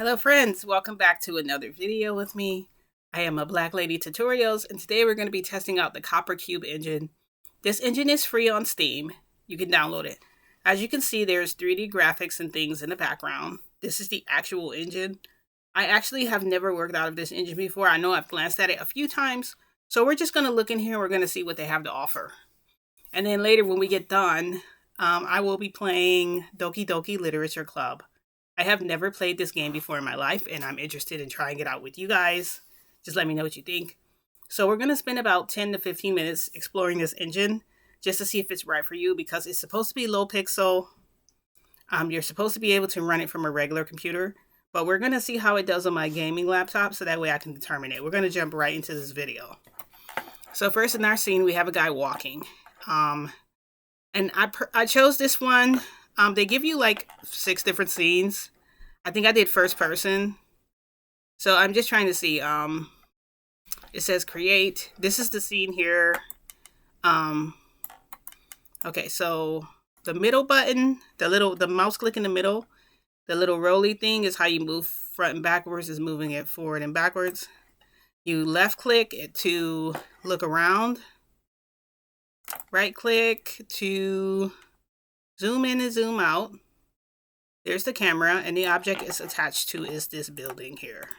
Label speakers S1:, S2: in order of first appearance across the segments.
S1: Hello friends, welcome back to another video with me. I am a Black Lady Tutorials, and today we're going to be testing out the Coppercube engine. This engine is free on Steam. You can download it. As you can see, there's 3D graphics and things in the background. This is the actual engine. I actually have never worked out of this engine before. I know I've glanced at it a few times. So we're just going to look in here. We're going to see what they have to offer. And then later when we get done, I will be playing Doki Doki Literature Club. I have never played this game before in my life, and I'm interested in trying it out with you guys. Just let me know what you think. So we're going to spend about 10 to 15 minutes exploring this engine just to see if it's right for you, because it's supposed to be low pixel. You're supposed to be able to run it from a regular computer, but we're going to see how it does on my gaming laptop so that way I can determine it. We're going to jump right into this video. So first in our scene, we have a guy walking. And I chose this one. They give you like 6 different scenes. I think I did first person. So I'm just trying to see. It says create. This is the scene here. Okay, so the middle button, the mouse click in the middle, the little rolly thing is how you move front and backwards, is moving it forward and backwards. You left click it to look around. Right click to zoom in and zoom out. There's the camera, and the object it's attached to is this building here.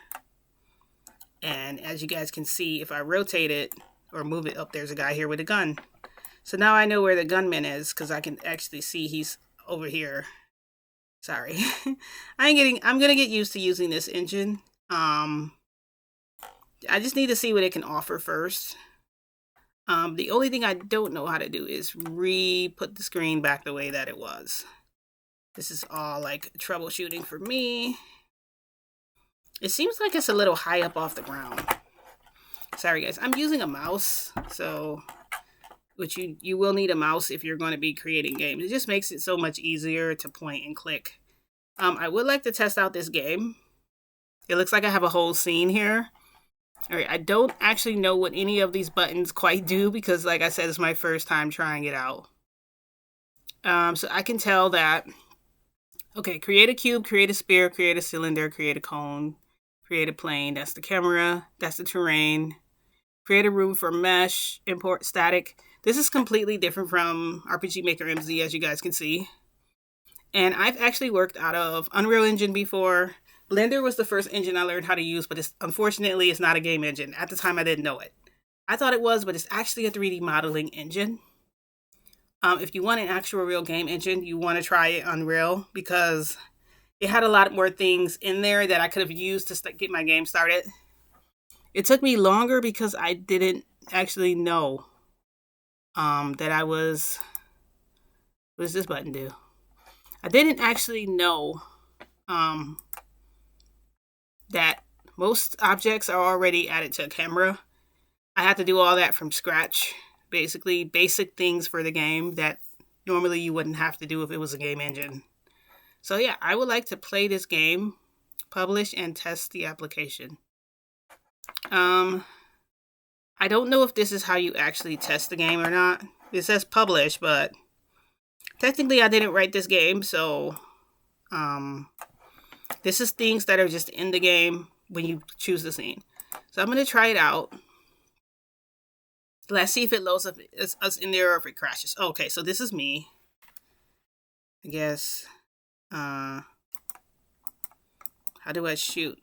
S1: And as you guys can see, if I rotate it or move it up, there's a guy here with a gun. So now I know where the gunman is because I can actually see he's over here. Sorry. I'm gonna get used to using this engine. I just need to see what it can offer first. The only thing I don't know how to do is put the screen back the way that it was. This is all like troubleshooting for me. It seems like it's a little high up off the ground. Sorry guys, I'm using a mouse, so which you will need a mouse if you're going to be creating games. It just makes it so much easier to point and click. I would like to test out this game. It looks like I have a whole scene here. All right, I don't actually know what any of these buttons quite do because, like I said, it's my first time trying it out. So I can tell that, okay, create a cube, create a sphere, create a cylinder, create a cone, create a plane. That's the camera. That's the terrain. Create a room for mesh, import static. This is completely different from RPG Maker MZ, as you guys can see. And I've actually worked out of Unreal Engine before. Blender was the first engine I learned how to use, but unfortunately, it's not a game engine. At the time, I didn't know it. I thought it was, but it's actually a 3D modeling engine. If you want an actual real game engine, you want to try it Unreal because it had a lot more things in there that I could have used to get my game started. It took me longer because I didn't actually know that I was... What does this button do? I didn't actually know that most objects are already added to a camera. I had to do all that from scratch. Basically, basic things for the game that normally you wouldn't have to do if it was a game engine. So yeah, I would like to play this game, publish, and test the application. I don't know if this is how you actually test the game or not. It says publish, but technically I didn't write this game, so this is things that are just in the game when you choose the scene. So I'm going to try it out. Let's see if it loads up us in there or if it crashes. Okay, so this is me. I guess. How do I shoot?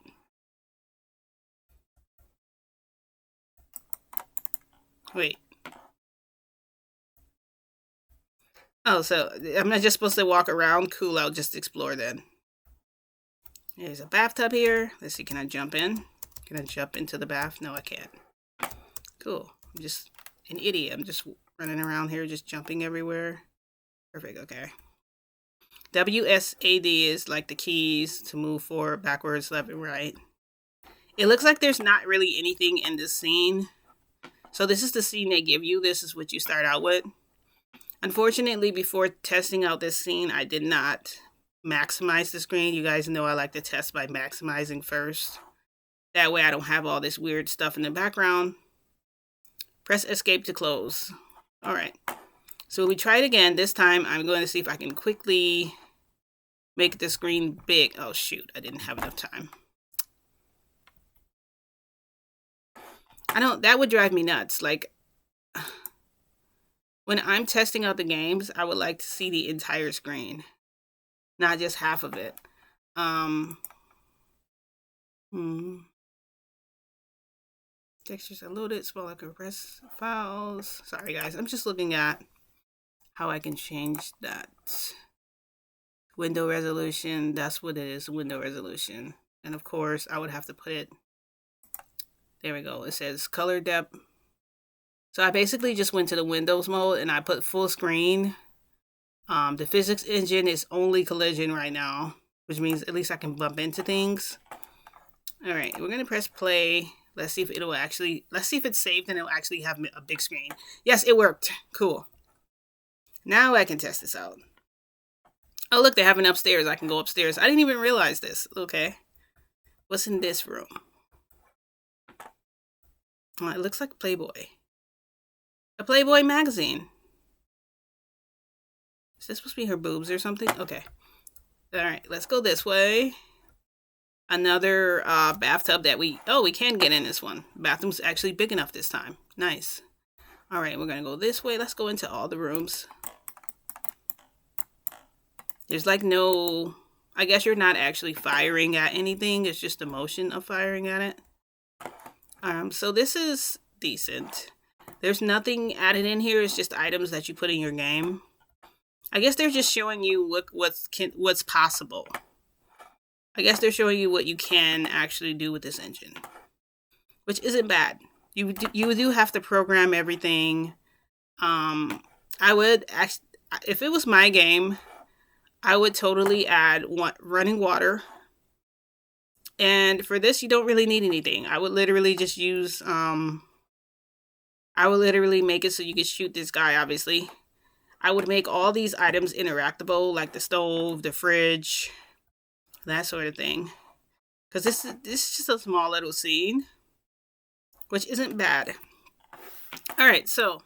S1: Wait. Oh, so I'm not just supposed to walk around? Cool, I'll just explore then. There's a bathtub here. Let's see, can I jump in? Can I jump into the bath? No, I can't. Cool. I'm just an idiot. I'm just running around here, just jumping everywhere. Perfect, okay. WSAD is like the keys to move forward, backwards, left, and right. It looks like there's not really anything in this scene. So this is the scene they give you. This is what you start out with. Unfortunately, before testing out this scene, I did not maximize the screen. You guys know I like to test by maximizing first. That way I don't have all this weird stuff in the background. Press escape to close. All right. So we try it again. This time I'm going to see if I can quickly make the screen big. Oh shoot, I didn't have enough time. That would drive me nuts. Like, when I'm testing out the games, I would like to see the entire screen, not just half of it. Textures are loaded, smaller compressed files. Sorry guys, I'm just looking at how I can change that. Window resolution, that's what it is, window resolution. And of course, I would have to put it, there we go. It says color depth. So I basically just went to the Windows mode and I put full screen. The physics engine is only collision right now, which means at least I can bump into things. All right, we're gonna press play. Let's see if it's saved and it'll actually have a big screen. Yes, it worked. Cool. Now I can test this out. Oh, look, they have an upstairs. I can go upstairs. I didn't even realize this. Okay. What's in this room? Oh, it looks like Playboy. A Playboy magazine. Is this supposed to be her boobs or something? Okay. All right, let's go this way. Another bathtub that we can get in this one. Bathroom's actually big enough this time. Nice. All right, we're going to go this way. Let's go into all the rooms. There's like no, I guess you're not actually firing at anything. It's just the motion of firing at it. So this is decent. There's nothing added in here. It's just items that you put in your game. I guess they're just showing you what's possible. I guess they're showing you what you can actually do with this engine, which isn't bad. You do have to program everything. I would actually, if it was my game, I would totally add running water. And for this, you don't really need anything. I would literally just use, I would literally make it so you could shoot this guy, obviously. I would make all these items interactable, like the stove, the fridge, that sort of thing. Because this is just a small little scene, which isn't bad. All right, so,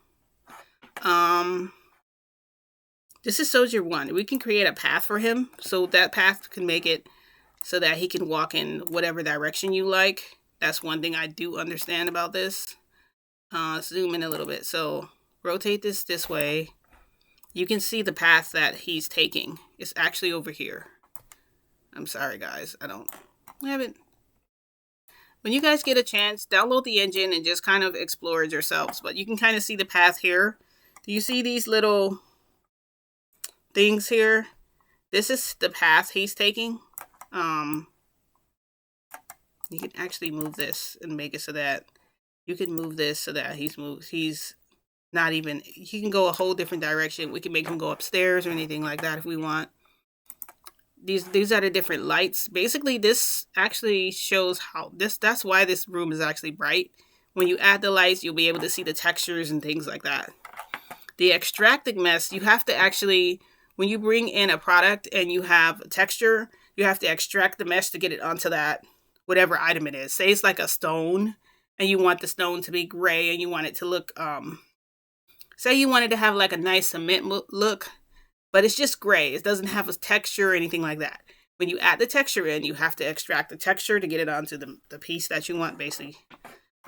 S1: this is Soldier 1. We can create a path for him, so that path can make it so that he can walk in whatever direction you like. That's one thing I do understand about this. Zoom in a little bit. So rotate this way. You can see the path that he's taking. It's actually over here. I'm sorry, guys. I haven't. When you guys get a chance, download the engine and just kind of explore it yourselves. But you can kind of see the path here. Do you see these little things here? This is the path he's taking. You can actually move this and make it so that you can move this so that he can go a whole different direction. We can make him go upstairs or anything like that if we want. These are the different lights. Basically, this actually shows that's why this room is actually bright. When you add the lights, you'll be able to see the textures and things like that. The extracting mesh, you have to actually, when you bring in a product and you have a texture, you have to extract the mesh to get it onto that, whatever item it is. Say it's like a stone and you want the stone to be gray and you want it to look, say you wanted to have like a nice cement look, but it's just gray. It doesn't have a texture or anything like that. When you add the texture in, you have to extract the texture to get it onto the piece that you want, basically.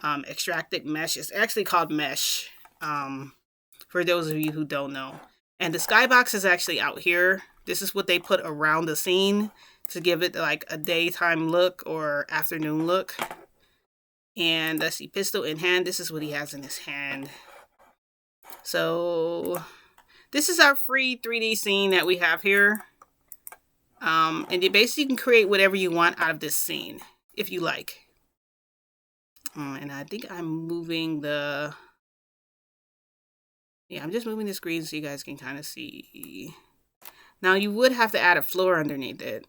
S1: Extracted mesh. It's actually called mesh, for those of you who don't know. And the skybox is actually out here. This is what they put around the scene to give it like a daytime look or afternoon look. And let's see, pistol in hand. This is what he has in his hand. So this is our free 3D scene that we have here. And you basically can create whatever you want out of this scene, if you like. And I think I'm moving I'm just moving the screen so you guys can kind of see. Now you would have to add a floor underneath it.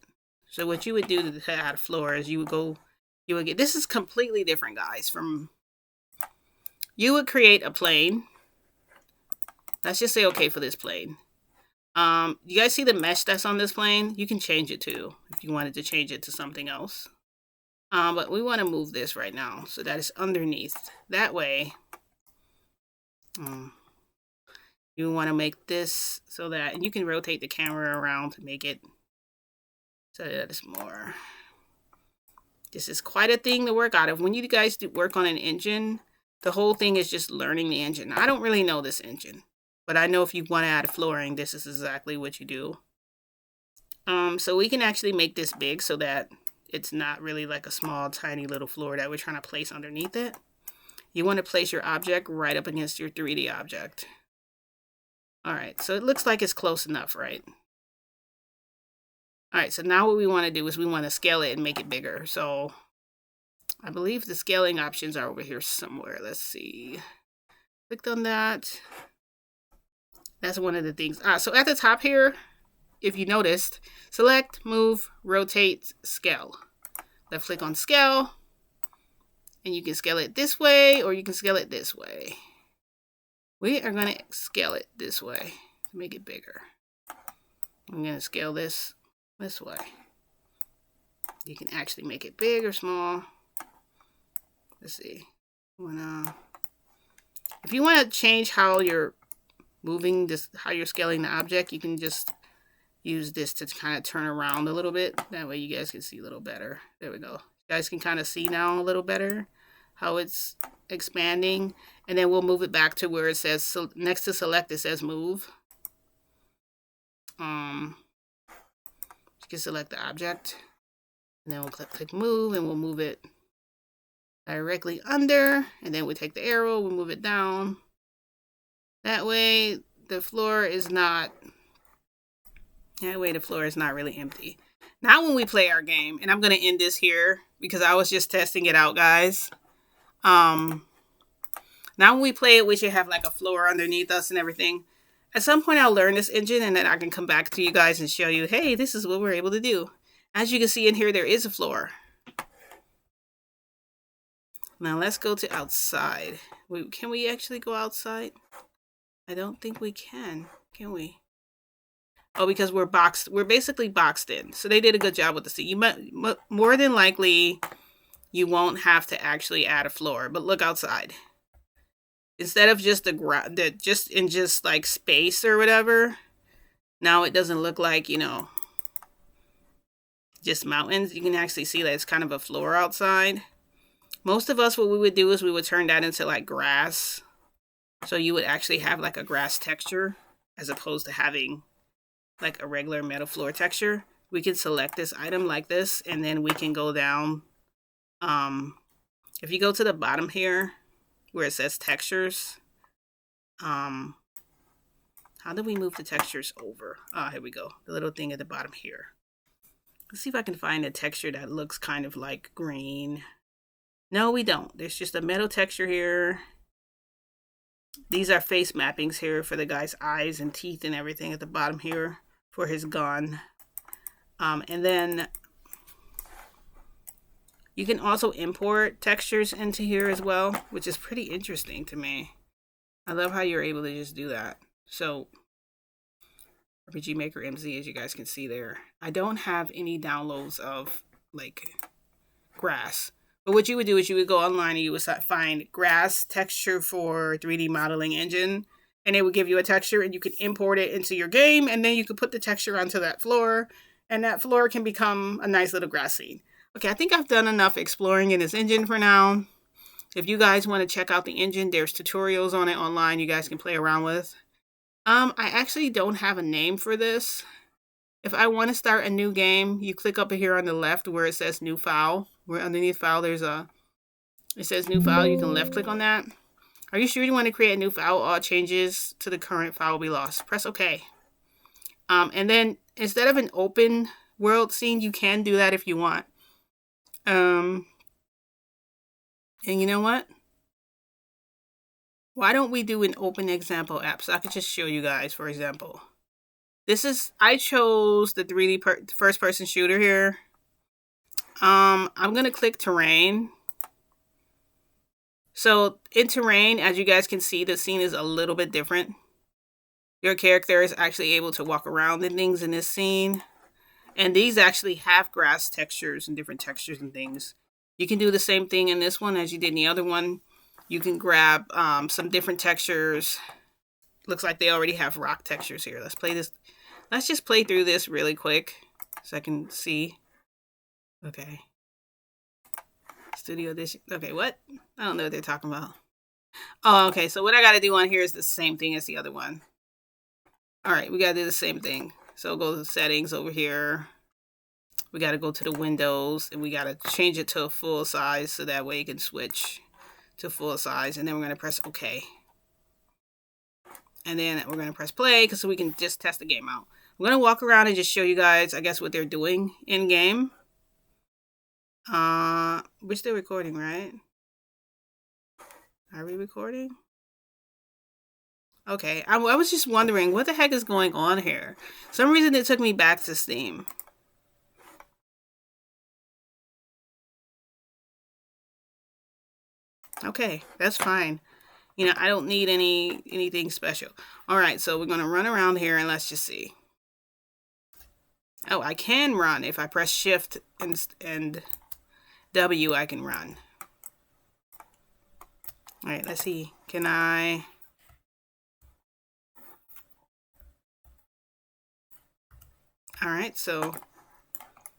S1: So what you would do to add a floor is you would get, this is completely different, guys, you would create a plane. Let's just say okay for this plane. You guys see the mesh that's on this plane? You can change it too if you wanted to change it to something else. But we want to move this right now so that it's underneath. That way, you want to make this so that, and you can rotate the camera around to make it So that is more. This is quite a thing to work out of. When you guys do work on an engine, the whole thing is just learning the engine. I don't really know this engine, but I know if you want to add flooring, this is exactly what you do. So we can actually make this big so that it's not really like a small, tiny little floor that we're trying to place underneath it. You want to place your object right up against your 3D object. All right, so it looks like it's close enough, right? All right, so now what we want to do is we want to scale it and make it bigger. So I believe the scaling options are over here somewhere. Let's see. Clicked on that. That's one of the things. So at the top here, if you noticed, select, move, rotate, scale. Left click on scale. And you can scale it this way or you can scale it this way. We are going to scale it this way to make it bigger. I'm going to scale this way. You can actually make it big or small. Let's see. If you want to change how you're moving this, how you're scaling the object, you can just use this to kind of turn around a little bit. That way you guys can see a little better. There we go. You guys can kind of see now a little better how it's expanding. And then we'll move it back to where it says, so next to select, it says move. You can select the object. And then we'll click move and we'll move it directly under. And then we take the arrow, we move it down. That way the floor is not really empty. Now when we play our game, and I'm going to end this here because I was just testing it out, guys. Now when we play it, we should have like a floor underneath us and everything. At some point I'll learn this engine and then I can come back to you guys and show you, hey, this is what we're able to do. As you can see in here, there is a floor. Now let's go to outside. Can we actually go outside? I don't think we can we? Oh, because we're basically boxed in. So they did a good job with the seat. More than likely, you won't have to actually add a floor. But look outside. Instead of just just like space or whatever, now it doesn't look like, just mountains. You can actually see that it's kind of a floor outside. Most of us, what we would do is we would turn that into like grass. So you would actually have like a grass texture as opposed to having like a regular metal floor texture. We can select this item like this, and then we can go down. If you go to the bottom here where it says textures, how do we move the textures over? Here we go. The little thing at the bottom here. Let's see if I can find a texture that looks kind of like green. No, we don't. There's just a metal texture here. These are face mappings here for the guy's eyes and teeth and everything at the bottom here for his gun. And then you can also import textures into here as well, which is pretty interesting to me. I love how you're able to just do that. So RPG Maker MZ, as you guys can see there. I don't have any downloads of like grass. But what you would do is you would go online and you would find grass texture for 3D modeling engine. And it would give you a texture and you could import it into your game. And then you could put the texture onto that floor. And that floor can become a nice little grass scene. Okay, I think I've done enough exploring in this engine for now. If you guys want to check out the engine, there's tutorials on it online you guys can play around with. I actually don't have a name for this. If I want to start a new game, you click up here on the left where it says new file. Where underneath file it says new file. You can left click on that. Are you sure you want to create a new file? All changes to the current file will be lost. Press OK. And then instead of an open world scene, you can do that if you want. And you know what? Why don't we do an open example app so I could just show you guys, for example. I chose the 3D first person shooter here. I'm going to click terrain. So in terrain, as you guys can see, the scene is a little bit different. Your character is actually able to walk around and things in this scene. And these actually have grass textures and different textures and things. You can do the same thing in this one as you did in the other one. You can grab some different textures. Looks like they already have rock textures here. Let's play this. Let's just play through this really quick so I can see. Okay. Studio edition. Okay, what? I don't know what they're talking about. Oh, okay. So what I got to do on here is the same thing as the other one. All right, we got to do the same thing. So go to the settings over here. We got to go to the windows and we got to change it to a full size so that way you can switch to full size. And then we're going to press OK. And then we're going to press play because we can just test the game out. I'm going to walk around and just show you guys, I guess, what they're doing in game. We're still recording, right? Are we recording? Okay, I was just wondering what the heck is going on here. For some reason it took me back to Steam. Okay, that's fine. You know, I don't need anything special. All right, so we're going to run around here and let's just see. Oh, I can run. If I press Shift and W, I can run. All right, let's see. Can I... All right, so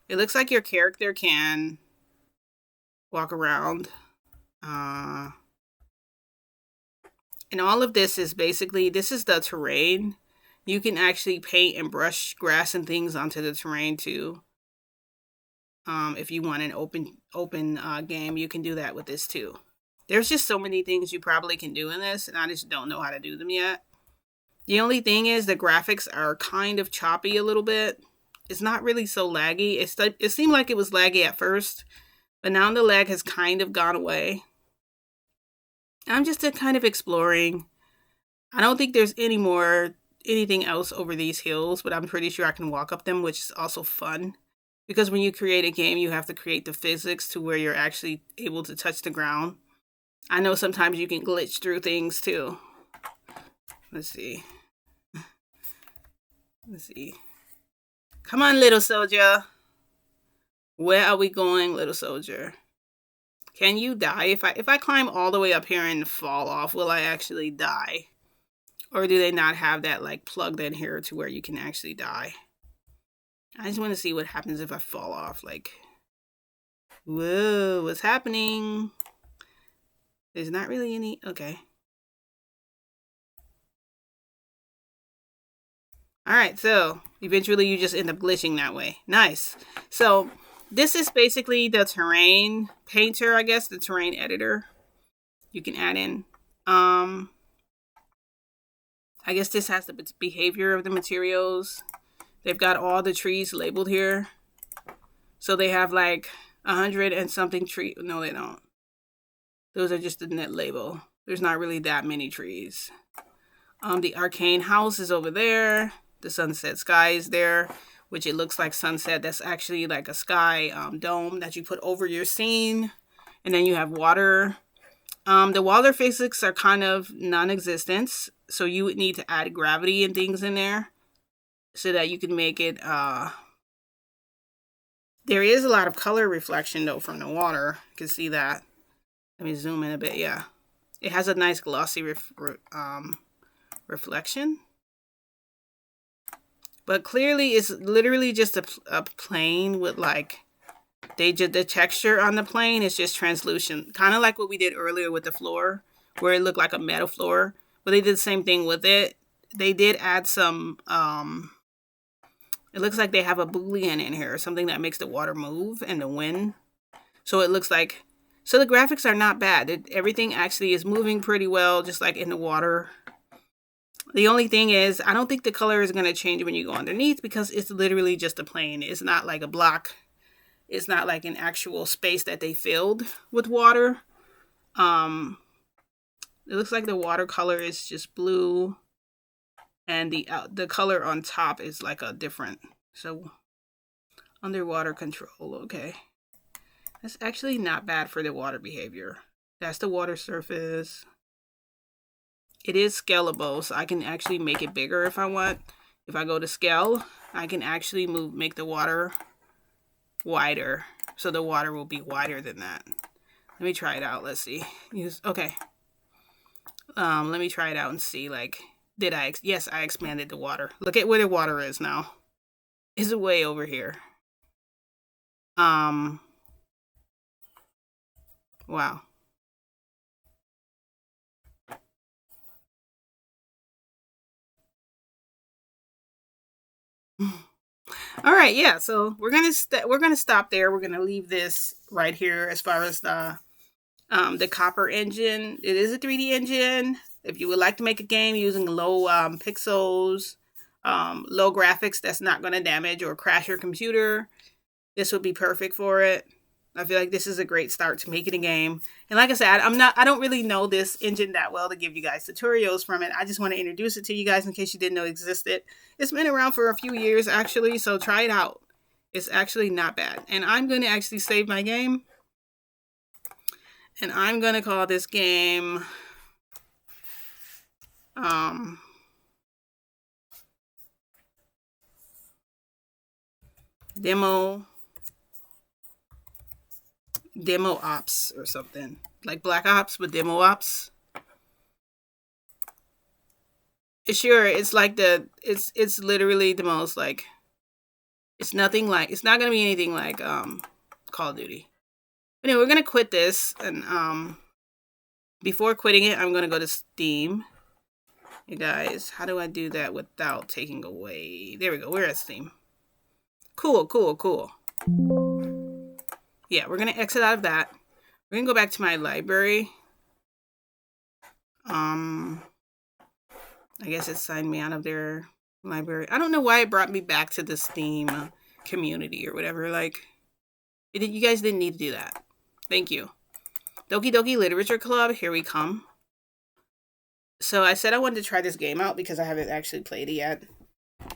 S1: it looks like your character can walk around. And all of this is basically, this is the terrain. You can actually paint and brush grass and things onto the terrain too. If you want an open game, you can do that with this too. There's just so many things you probably can do in this, and I just don't know how to do them yet. The only thing is the graphics are kind of choppy a little bit. It's not really so laggy. It seemed like it was laggy at first, but now the lag has kind of gone away. I'm just kind of exploring. I don't think there's anything else over these hills, but I'm pretty sure I can walk up them, which is also fun. Because when you create a game, you have to create the physics to where you're actually able to touch the ground. I know sometimes you can glitch through things too. Let's see. Let's see. Come on, little soldier. Where are we going, little soldier? Can you die? If I climb all the way up here and fall off, will I actually die? Or do they not have that like plugged in here to where you can actually die? I just want to see what happens if I fall off. Like, whoa, what's happening? There's not really any... Okay. Alright, so eventually you just end up glitching that way. Nice. So this is basically the terrain painter, I guess, the terrain editor. You can add in. I guess this has the behavior of the materials. They've got all the trees labeled here. So they have like 100 and something tree. No, they don't. Those are just the net label. There's not really that many trees. The arcane house is over there. The sunset sky is there, which it looks like sunset. That's actually like a sky dome that you put over your scene. And then you have water. The water physics are kind of non-existent. So you would need to add gravity and things in there so that you can make it... There is a lot of color reflection though from the water. You can see that. Let me zoom in a bit. Yeah. It has a nice glossy reflection. But clearly it's literally just a plane with like... the texture on the plane is just translucent. Kind of like what we did earlier with the floor, where it looked like a metal floor. But they did the same thing with it. They did add some... it looks like they have a boolean in here, something that makes the water move and the wind. So it looks like... So the graphics are not bad. Everything actually is moving pretty well, just like in the water. The only thing is, I don't think the color is going to change when you go underneath because it's literally just a plane. It's not like a block. It's not like an actual space that they filled with water. It looks like the watercolor is just blue. And the color on top is like a different. So, underwater control, okay. That's actually not bad for the water behavior. That's the water surface. It is scalable, so I can actually make it bigger if I want. If I go to scale, I can actually make the water wider. So the water will be wider than that. Let me try it out. Let's see. Okay. Let me try it out and see, like, yes, I expanded the water. Look at where the water is now. It's way over here. Wow. All right, yeah. So we're gonna stop there. We're gonna leave this right here as far as the Copper engine. It is a 3D engine. If you would like to make a game using low pixels, low graphics that's not going to damage or crash your computer, this would be perfect for it. I feel like this is a great start to making a game. And like I said, I don't really know this engine that well to give you guys tutorials from it. I just want to introduce it to you guys in case you didn't know it existed. It's been around for a few years actually, so try it out. It's actually not bad. And I'm going to actually save my game. And I'm going to call this game Demo Ops or something. Like Black Ops, but Demo Ops. Sure, it's like it's literally the most like, it's not gonna be anything like Call of Duty. But anyway, we're gonna quit this, and before quitting it, I'm gonna go to Steam. You guys, how do I do that without taking away? There we go. We're at Steam. Cool. Yeah, we're gonna exit out of that. We're gonna go back to my library. I guess it signed me out of their library. I don't know why it brought me back to the Steam community or whatever. Like, you guys didn't need to do that. Thank you. Doki Doki Literature Club, here we come. So I said I wanted to try this game out because I haven't actually played it yet.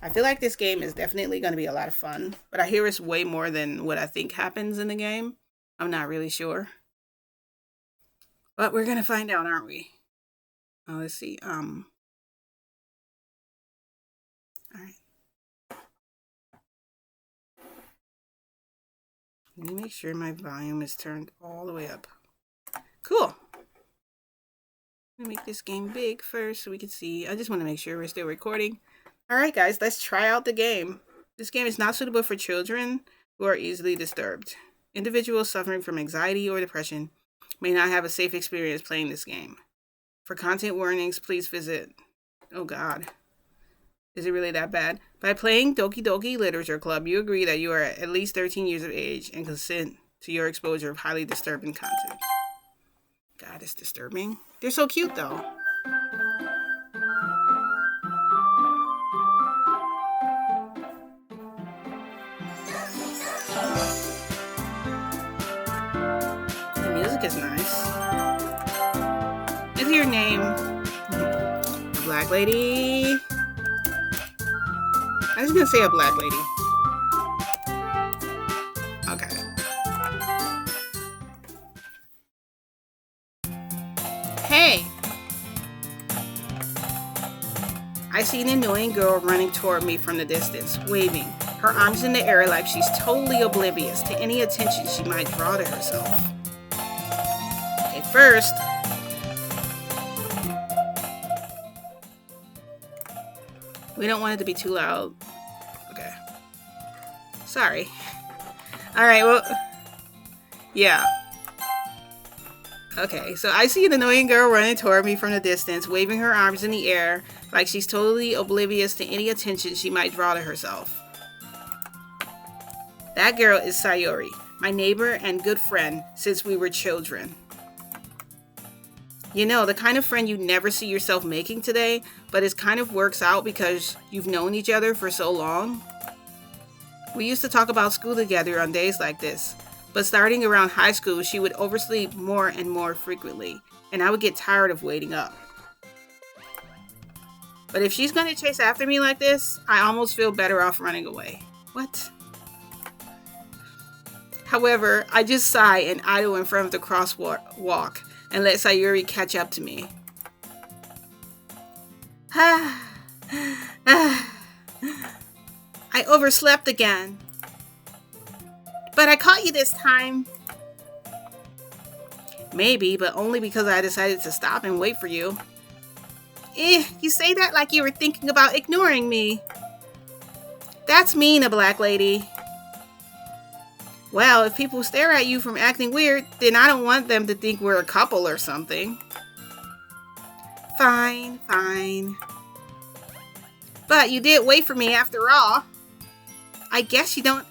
S1: I feel like this game is definitely going to be a lot of fun, but I hear it's way more than what I think happens in the game. I'm not really sure. But we're going to find out, aren't we? Oh, let's see. All right. Let me make sure my volume is turned all the way up. Cool. Let me make this game big first so we can see. I just want to make sure we're still recording. All right, guys, let's try out the game. This game is not suitable for children who are easily disturbed. Individuals suffering from anxiety or depression may not have a safe experience playing this game. For content warnings, please visit... Oh, God. Is it really that bad? By playing Doki Doki Literature Club, you agree that you are at least 13 years of age and consent to your exposure of highly disturbing content. God, it's disturbing. They're so cute, though. The music is nice. Is your name a black lady? I was gonna say a black lady. Okay. Hey! I see an annoying girl running toward me from the distance, waving, her arms in the air like she's totally oblivious to any attention she might draw to herself. Okay, first, we don't want it to be too loud. Okay. Sorry. Alright, well, yeah. Okay, so I see an annoying girl running toward me from the distance, waving her arms in the air like she's totally oblivious to any attention she might draw to herself. That girl is Sayori, my neighbor and good friend since we were children. You know, the kind of friend you never see yourself making today, but it kind of works out because you've known each other for so long. We used to talk about school together on days like this, but starting around high school, she would oversleep more and more frequently, and I would get tired of waiting up. But if she's going to chase after me like this, I almost feel better off running away. What? However, I just sigh and idle in front of the crosswalk and let Sayuri catch up to me. I overslept again. But I caught you this time. Maybe, but only because I decided to stop and wait for you. You say that like you were thinking about ignoring me. That's mean, a black lady. Well, if people stare at you from acting weird, then I don't want them to think we're a couple or something. Fine, fine. But you did wait for me after all. I guess you don't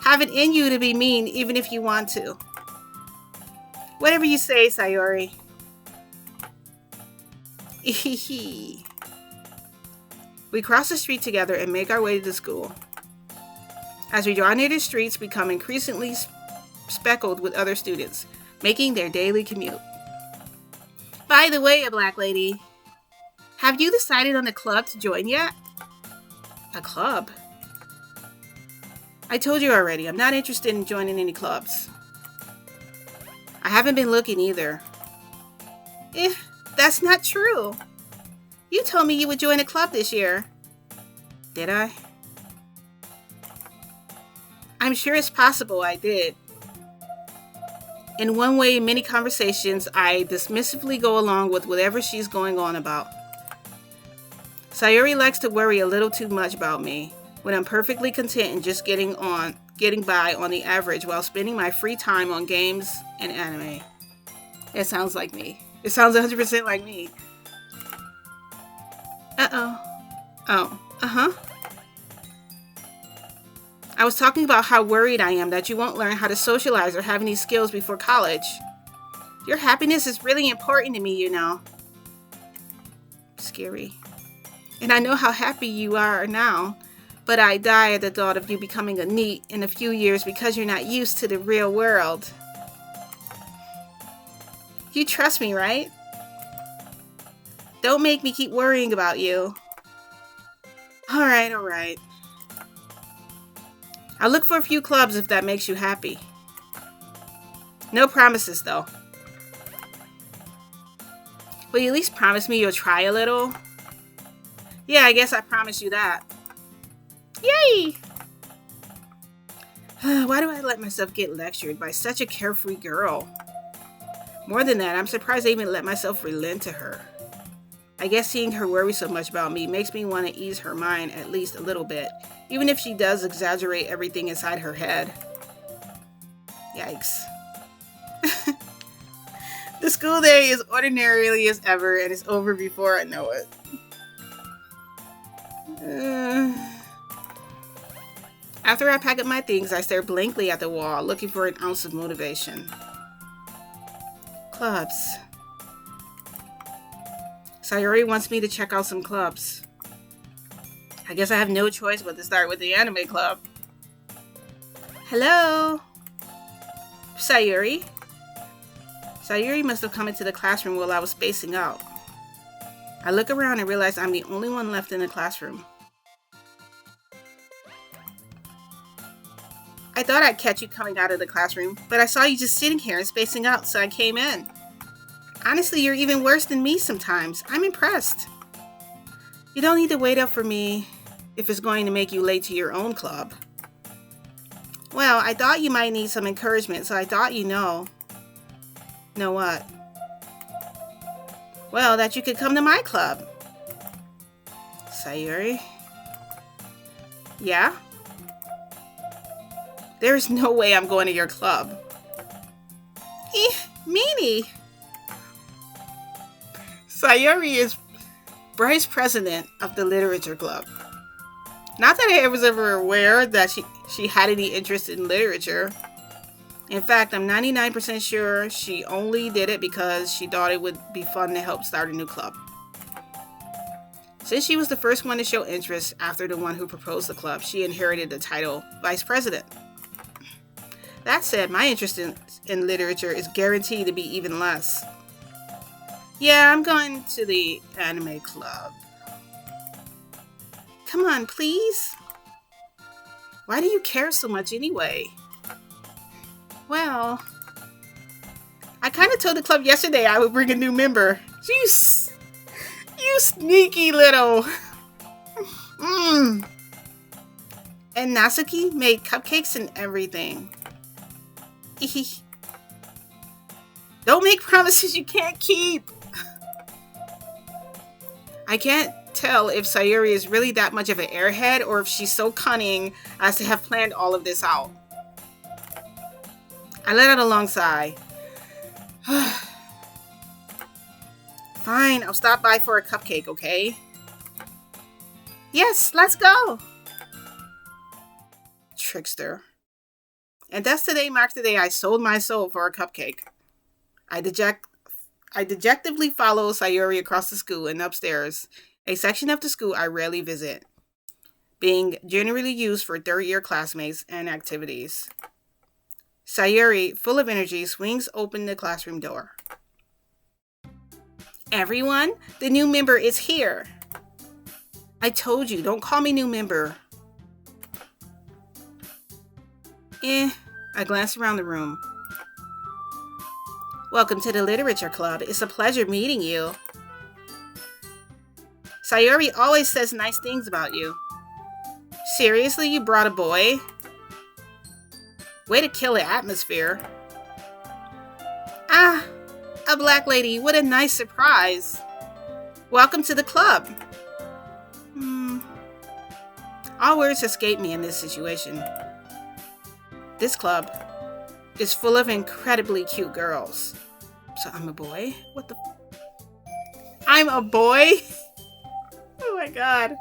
S1: have it in you to be mean even if you want to. Whatever you say, Sayori. We cross the street together and make our way to the school. As we draw near the streets, we become increasingly speckled with other students, making their daily commute. By the way, Black Lady, have you decided on a club to join yet? A club? I told you already, I'm not interested in joining any clubs. I haven't been looking either. That's not true. You told me you would join a club this year. Did I? I'm sure it's possible I did. In one way, in many conversations, I dismissively go along with whatever she's going on about. Sayori likes to worry a little too much about me, when I'm perfectly content in just getting by on the average while spending my free time on games and anime. It sounds like me. It sounds 100% like me. Uh-oh. Oh, uh-huh. I was talking about how worried I am that you won't learn how to socialize or have any skills before college. Your happiness is really important to me, you know. Scary. And I know how happy you are now, but I die at the thought of you becoming a NEET in a few years because you're not used to the real world. You trust me, right? Don't make me keep worrying about you. Alright. I'll look for a few clubs if that makes you happy. No promises, though. Will you at least promise me you'll try a little? Yeah, I guess I promise you that. Yay! Why do I let myself get lectured by such a carefree girl? More than that, I'm surprised I even let myself relent to her. I guess seeing her worry so much about me makes me want to ease her mind at least a little bit, even if she does exaggerate everything inside her head. Yikes. The school day is ordinarily as ever and is over before I know it. After I pack up my things, I stare blankly at the wall, looking for an ounce of motivation. Clubs. Sayori wants me to check out some clubs. I guess I have no choice but to start with the anime club. Hello? Sayori? Sayori must have come into the classroom while I was spacing out. I look around and realize I'm the only one left in the classroom. I thought I'd catch you coming out of the classroom, but I saw you just sitting here and spacing out, so I came in. Honestly, you're even worse than me sometimes. I'm impressed. You don't need to wait up for me if it's going to make you late to your own club. Well, I thought you might need some encouragement, so I thought you know. Know what? Well, that you could come to my club. Sayori? Yeah? There's no way I'm going to your club. Meanie! Sayori is vice president of the literature club. Not that I was ever aware that she had any interest in literature. In fact, I'm 99% sure she only did it because she thought it would be fun to help start a new club. Since she was the first one to show interest after the one who proposed the club, she inherited the title vice president. That said, my interest in literature is guaranteed to be even less. Yeah, I'm going to the anime club. Come on, please. Why do you care so much anyway? Well, I kind of told the club yesterday I would bring a new member. You sneaky little. And Natsuki made cupcakes and everything. Don't make promises you can't keep. I can't tell if Sayori is really that much of an airhead or if she's so cunning as to have planned all of this out. I let out a long sigh. Fine, I'll stop by for a cupcake, okay? Yes, let's go! Trickster. And thus today marks the day I sold my soul for a cupcake. I dejectively follow Sayuri across the school and upstairs, a section of the school I rarely visit, being generally used for third-year classmates and activities. Sayuri, full of energy, swings open the classroom door. Everyone, the new member is here. I told you, don't call me new member. I glanced around the room. Welcome to the Literature Club. It's a pleasure meeting you. Sayuri always says nice things about you. Seriously, you brought a boy? Way to kill the atmosphere. Ah, a black lady. What a nice surprise. Welcome to the club. All words escape me in this situation. This club is full of incredibly cute girls. So I'm a boy? What the? I'm a boy? Oh my god.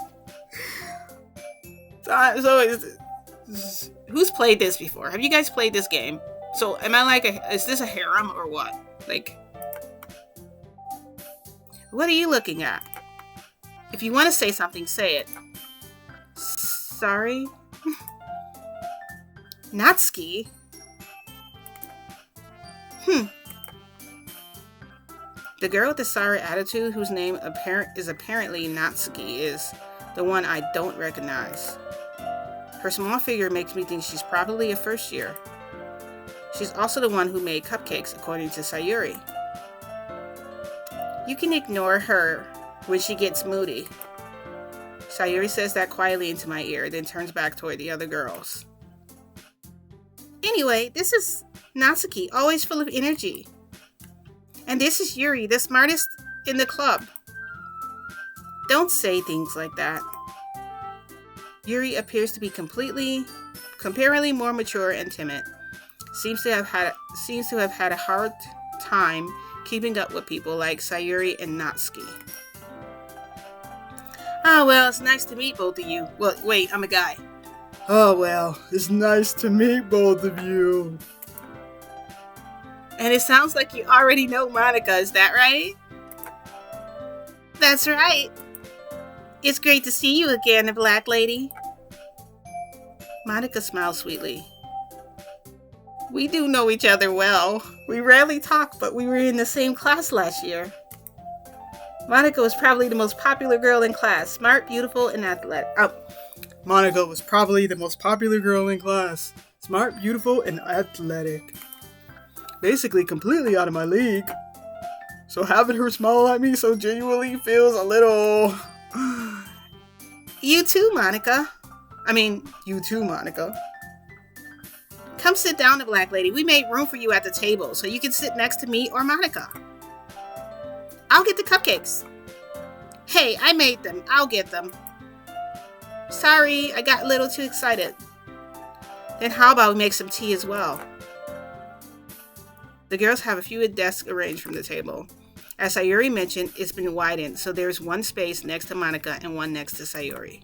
S1: Who's played this before? Have you guys played this game? So am I like is this a harem or what? Like, what are you looking at? If you want to say something, say it. Sorry? Natsuki? The girl with the sour attitude, whose name is apparently Natsuki, is the one I don't recognize. Her small figure makes me think she's probably a first year. She's also the one who made cupcakes, according to Sayuri. You can ignore her when she gets moody. Sayuri says that quietly into my ear, then turns back toward the other girls. Anyway, this is Natsuki, always full of energy. And this is Yuri, the smartest in the club. Don't say things like that. Yuri appears to be comparatively more mature and timid. Seems to have had a hard time keeping up with people like Sayuri and Natsuki. Oh, well, it's nice to meet both of you. Well, wait, I'm a guy.
S2: Oh, well, it's nice to meet both of you.
S1: And it sounds like you already know Monica, is that right? That's right. It's great to see you again, the black lady. Monica smiled sweetly. We do know each other well. We rarely talk, but we were in the same class last year. Monica was probably the most popular girl in class. Smart, beautiful, and athletic.
S2: Monica was probably the most popular girl in class. Smart, beautiful, and athletic. Basically completely out of my league. So having her smile at me so genuinely feels a little...
S1: You too, Monica. Come sit down, the black lady. We made room for you at the table, so you can sit next to me or Monica. I'll get the cupcakes. Hey, I made them. I'll get them. Sorry, I got a little too excited. Then how about we make some tea as well? The girls have a few desks arranged from the table. As Sayuri mentioned, it's been widened, so there's one space next to Monica and one next to Sayuri.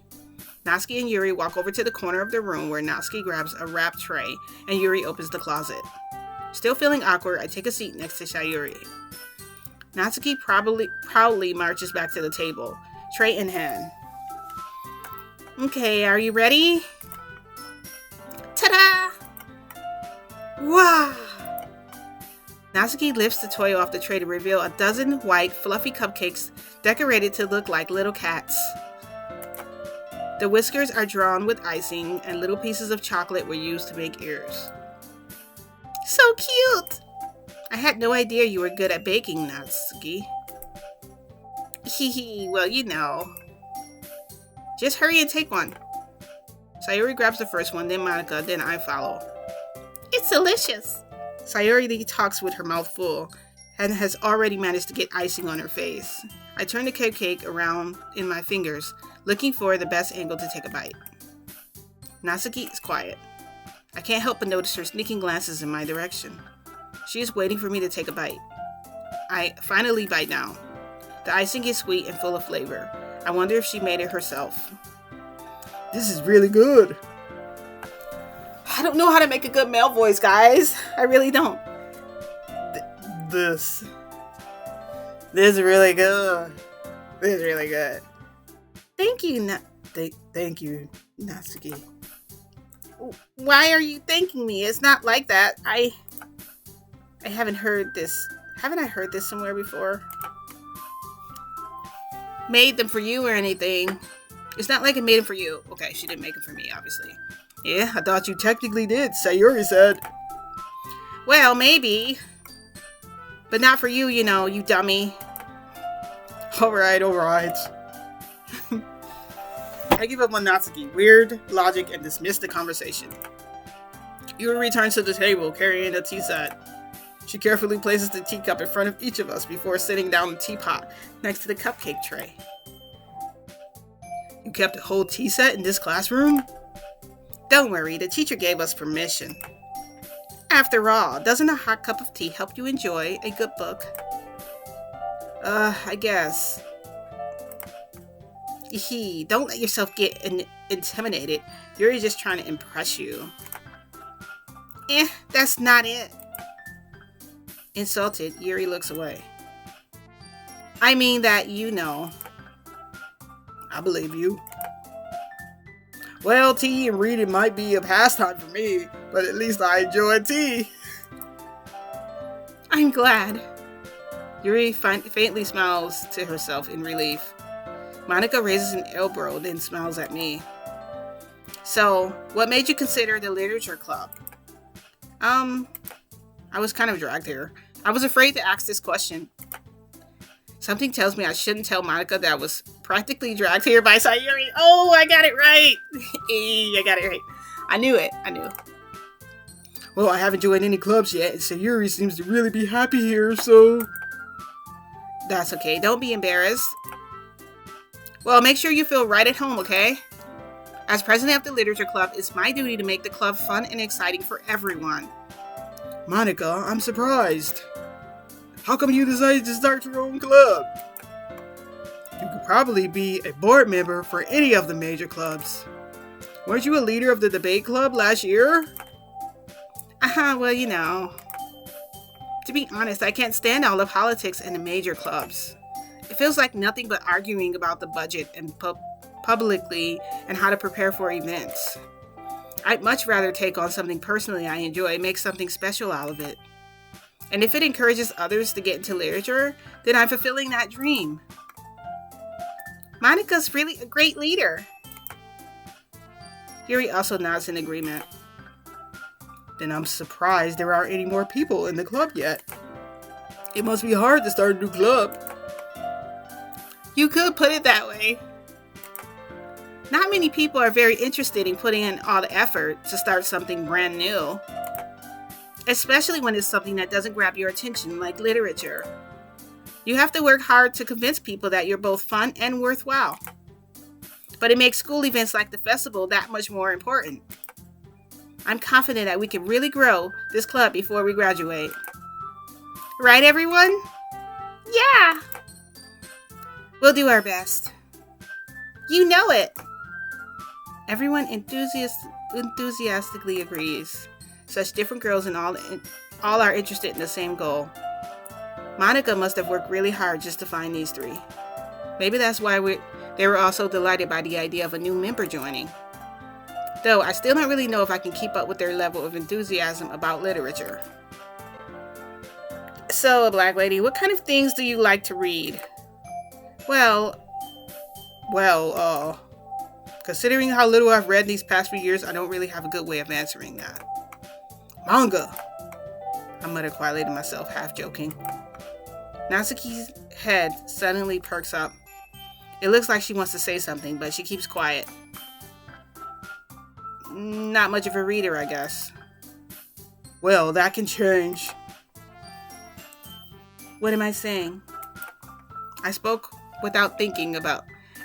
S1: Natsuki and Yuri walk over to the corner of the room where Natsuki grabs a wrap tray and Yuri opens the closet. Still feeling awkward, I take a seat next to Sayuri. Natsuki proudly marches back to the table, tray in hand. Okay, are you ready? Ta-da! Wow! Natsuki lifts the toy off the tray to reveal a dozen white, fluffy cupcakes decorated to look like little cats. The whiskers are drawn with icing, and little pieces of chocolate were used to make ears. So cute! I had no idea you were good at baking, Natsuki. Hehe, well, you know. Just hurry and take one. Sayuri grabs the first one, then Monica, then I follow. It's delicious! Sayuri talks with her mouth full, and has already managed to get icing on her face. I turn the cupcake around in my fingers, looking for the best angle to take a bite. Natsuki is quiet. I can't help but notice her sneaking glances in my direction. She's waiting for me to take a bite. I finally bite down. The icing is sweet and full of flavor. I wonder if she made it herself.
S2: This is really good.
S1: I don't know how to make a good male voice, guys. I really don't.
S2: This is really good. This is really good.
S1: Thank you,
S2: Thank you, Natsuki.
S1: Why are you thanking me? It's not like that. I haven't heard this. Haven't I heard this somewhere before? Made them for you or anything. It's not like I made them for you. Okay, she didn't make them for me, obviously.
S2: Yeah, I thought you technically did, Sayuri said.
S1: Well, maybe. But not for you, you dummy.
S2: Alright. I give up on Natsuki. Weird logic and dismiss the conversation. Yuri returns to the table, carrying a tea set. She carefully places the teacup in front of each of us before sitting down the teapot next to the cupcake tray. You kept a whole tea set in this classroom?
S1: Don't worry, the teacher gave us permission. After all, doesn't a hot cup of tea help you enjoy a good book? I guess. Don't let yourself get intimidated. Yuri's just trying to impress you. That's not it. Insulted, Yuri looks away. I mean that
S2: I believe you. Well, tea and reading might be a pastime for me, but at least I enjoy tea.
S1: I'm glad. Yuri faintly smiles to herself in relief. Monica raises an elbow, then smiles at me. So, what made you consider the literature club? I was kind of dragged here. I was afraid to ask this question. Something tells me I shouldn't tell Monica that I was practically dragged here by Sayuri. Oh, I got it right. I got it right. I knew it.
S2: Well, I haven't joined any clubs yet, and Sayuri seems to really be happy here, so...
S1: That's okay. Don't be embarrassed. Well, make sure you feel right at home, okay? As president of the literature club, it's my duty to make the club fun and exciting for everyone.
S2: Monica, I'm surprised. How come you decided to start your own club? You could probably be a board member for any of the major clubs. Weren't you a leader of the debate club last year?
S1: Well, to be honest, I can't stand all the politics in the major clubs. It feels like nothing but arguing about the budget and publicly and how to prepare for events. I'd much rather take on something personally I enjoy and make something special out of it. And if it encourages others to get into literature, then I'm fulfilling that dream. Monica's really a great leader. Yuri also nods in agreement.
S2: Then I'm surprised there aren't any more people in the club yet. It must be hard to start a new club.
S1: You could put it that way. Not many people are very interested in putting in all the effort to start something brand new. Especially when it's something that doesn't grab your attention, like literature. You have to work hard to convince people that you're both fun and worthwhile. But it makes school events like the festival that much more important. I'm confident that we can really grow this club before we graduate. Right, everyone? Yeah! We'll do our best. You know it! Everyone enthusiastically agrees. Such different girls and all are interested in the same goal. Monica must have worked really hard just to find these three. Maybe that's why they were all so delighted by the idea of a new member joining. Though I still don't really know if I can keep up with their level of enthusiasm about literature. So, Black Lady, what kind of things do you like to read? Well, considering how little I've read these past few years, I don't really have a good way of answering that.
S2: Manga,
S1: I muttered quietly to myself, half joking. Natsuki's head suddenly perks up. It looks like she wants to say something, but she keeps quiet. Not much of a reader, I guess.
S2: Well, that can change.
S1: What am I saying? I spoke without thinking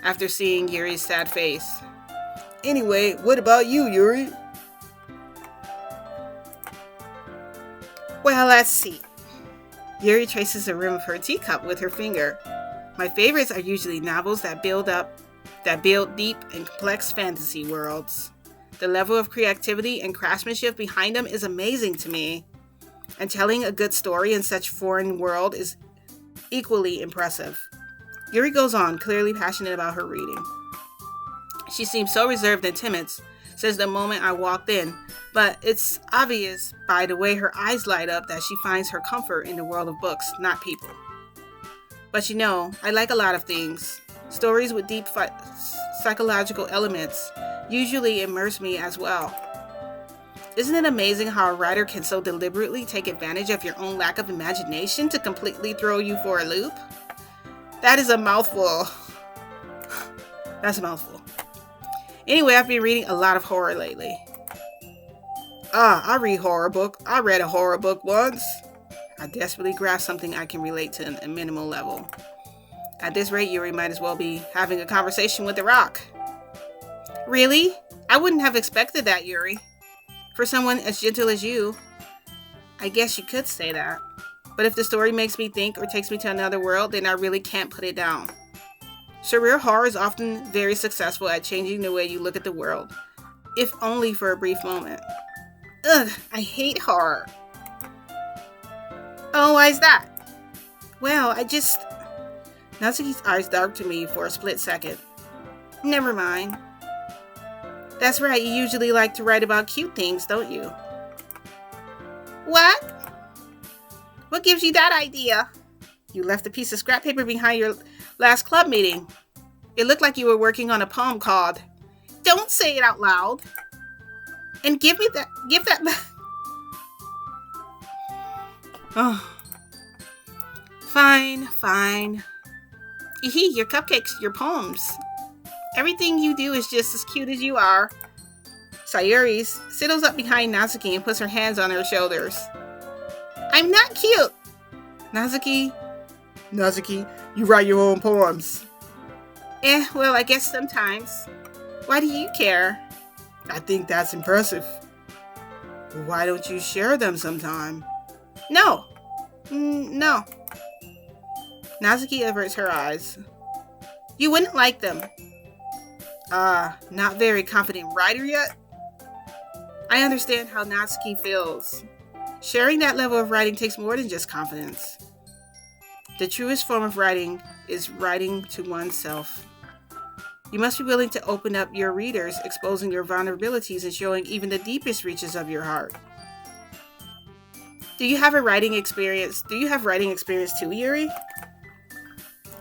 S1: after seeing Yuri's sad face.
S2: Anyway, what about you, Yuri?
S1: Well, let's see. Yuri traces the rim of her teacup with her finger. My favorites are usually novels that build deep and complex fantasy worlds. The level of creativity and craftsmanship behind them is amazing to me. And telling a good story in such foreign world is equally impressive. Yuri goes on, clearly passionate about her reading. She seems so reserved and timid since the moment I walked in, but it's obvious by the way her eyes light up that she finds her comfort in the world of books, not people. But you know, I like a lot of things. Stories with deep psychological elements usually immerse me as well. Isn't it amazing how a writer can so deliberately take advantage of your own lack of imagination to completely throw you for a loop? That is a mouthful. That's a mouthful. Anyway, I've been reading a lot of horror lately. I read horror book. I read a horror book once. I desperately grasp something I can relate to on a minimal level. At this rate, Yuri might as well be having a conversation with the rock. Really? I wouldn't have expected that, Yuri. For someone as gentle as you, I guess you could say that. But if the story makes me think or takes me to another world, then I really can't put it down. Surreal horror is often very successful at changing the way you look at the world, if only for a brief moment. Ugh, I hate horror. Oh, why is that? Well, Natsuki's eyes darkened to me for a split second. Never mind. That's right, you usually like to write about cute things, don't you? What? What gives you that idea? You left a piece of scrap paper behind your last club meeting. It looked like you were working on a poem called Don't Say It Out Loud. And give that back. Oh. Fine. Your cupcakes, your poems. Everything you do is just as cute as you are. Sayuri sidles up behind Natsuki and puts her hands on her shoulders. I'm not cute. Natsuki, you write your own poems. Well, I guess sometimes. Why do you care? I think that's impressive. Well, why don't you share them sometime? No. No. Natsuki averts her eyes. You wouldn't like them. Not very confident writer yet? I understand how Natsuki feels. Sharing that level of writing takes more than just confidence. The truest form of writing is writing to oneself. You must be willing to open up your readers, exposing your vulnerabilities and showing even the deepest reaches of your heart. Do you have writing experience too, Yuri?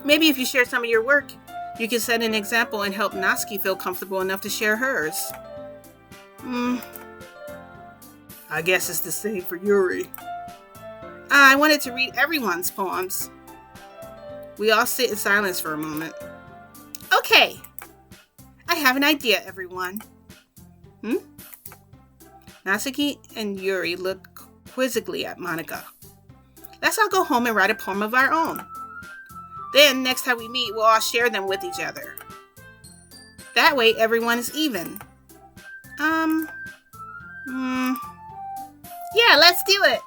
S1: Maybe if you share some of your work, you can set an example and help Natsuki feel comfortable enough to share hers. I guess it's the same for Yuri. I wanted to read everyone's poems. We all sit in silence for a moment. Okay. I have an idea, everyone. Natsuki and Yuri look quizzically at Monika. Let's all go home and write a poem of our own. Then, next time we meet, we'll all share them with each other. That way, everyone is even. Yeah, let's do it.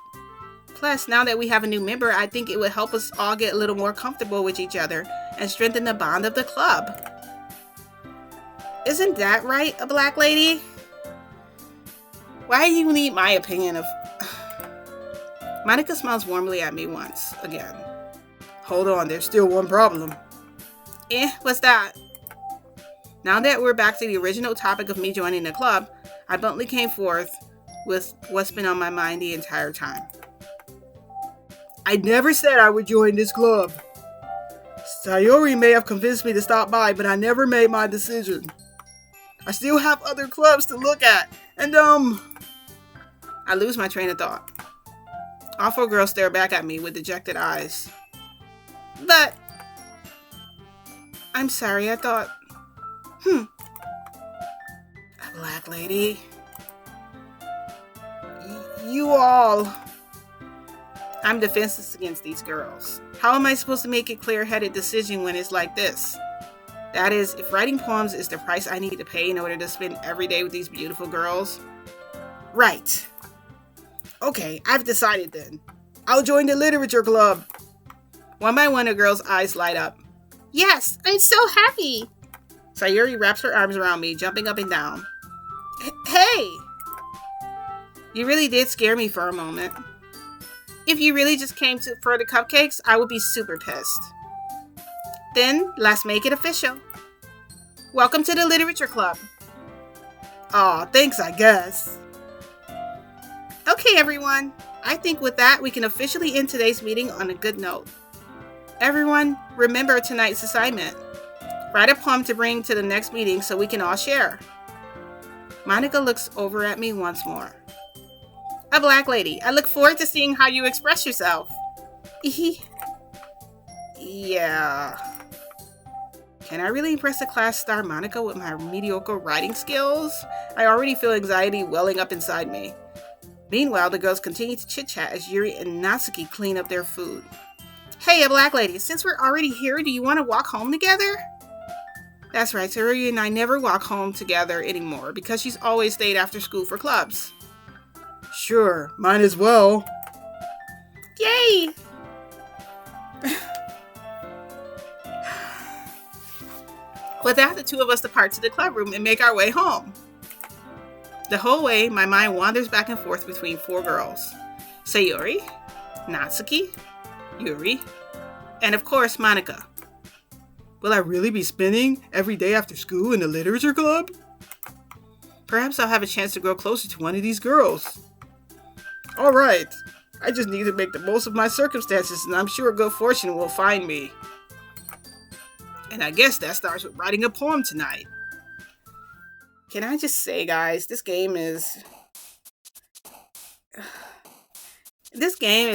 S1: Plus, now that we have a new member, I think it would help us all get a little more comfortable with each other and strengthen the bond of the club. Isn't that right, a black lady? Why do you need my opinion of... Monika smiles warmly at me once again. Hold on, there's still one problem. What's that? Now that we're back to the original topic of me joining the club, I bluntly came forth with what's been on my mind the entire time. I never said I would join this club. Sayuri may have convinced me to stop by, but I never made my decision. I still have other clubs to look at, and I lose my train of thought. All four girls stare back at me with dejected eyes. But... I'm sorry, I thought... A black lady... You all... I'm defenseless against these girls. How am I supposed to make a clear-headed decision when it's like this? That is, if writing poems is the price I need to pay in order to spend every day with these beautiful girls. Right. Okay, I've decided then. I'll join the literature club. One by one, the girl's eyes light up. Yes, I'm so happy. Sayuri wraps her arms around me, jumping up and down. Hey! You really did scare me for a moment. If you really just came for the cupcakes, I would be super pissed. Then, let's make it official. Welcome to the literature club.
S2: Aw, thanks, I guess.
S1: Okay, everyone. I think with that, we can officially end today's meeting on a good note. Everyone, remember tonight's assignment. Write a poem to bring to the next meeting so we can all share. Monica looks over at me once more. A black lady. I look forward to seeing how you express yourself. Yeah. Can I really impress the class star Monica with my mediocre writing skills? I already feel anxiety welling up inside me. Meanwhile, the girls continue to chit-chat as Yuri and Natsuki clean up their food. Hey, a black lady, since we're already here, do you want to walk home together? That's right, Sayuri and I never walk home together anymore because she's always stayed after school for clubs.
S2: Sure, mine as well.
S1: Yay! With that, the two of us depart to the club room and make our way home. The whole way, my mind wanders back and forth between four girls. Sayuri, Natsuki, Yuri, and of course, Monica.
S2: Will I really be spending every day after school in the literature club?
S1: Perhaps I'll have a chance to grow closer to one of these girls.
S2: Alright, I just need to make the most of my circumstances and I'm sure good fortune will find me.
S1: And I guess that starts with writing a poem tonight. Can I just say, guys, this game is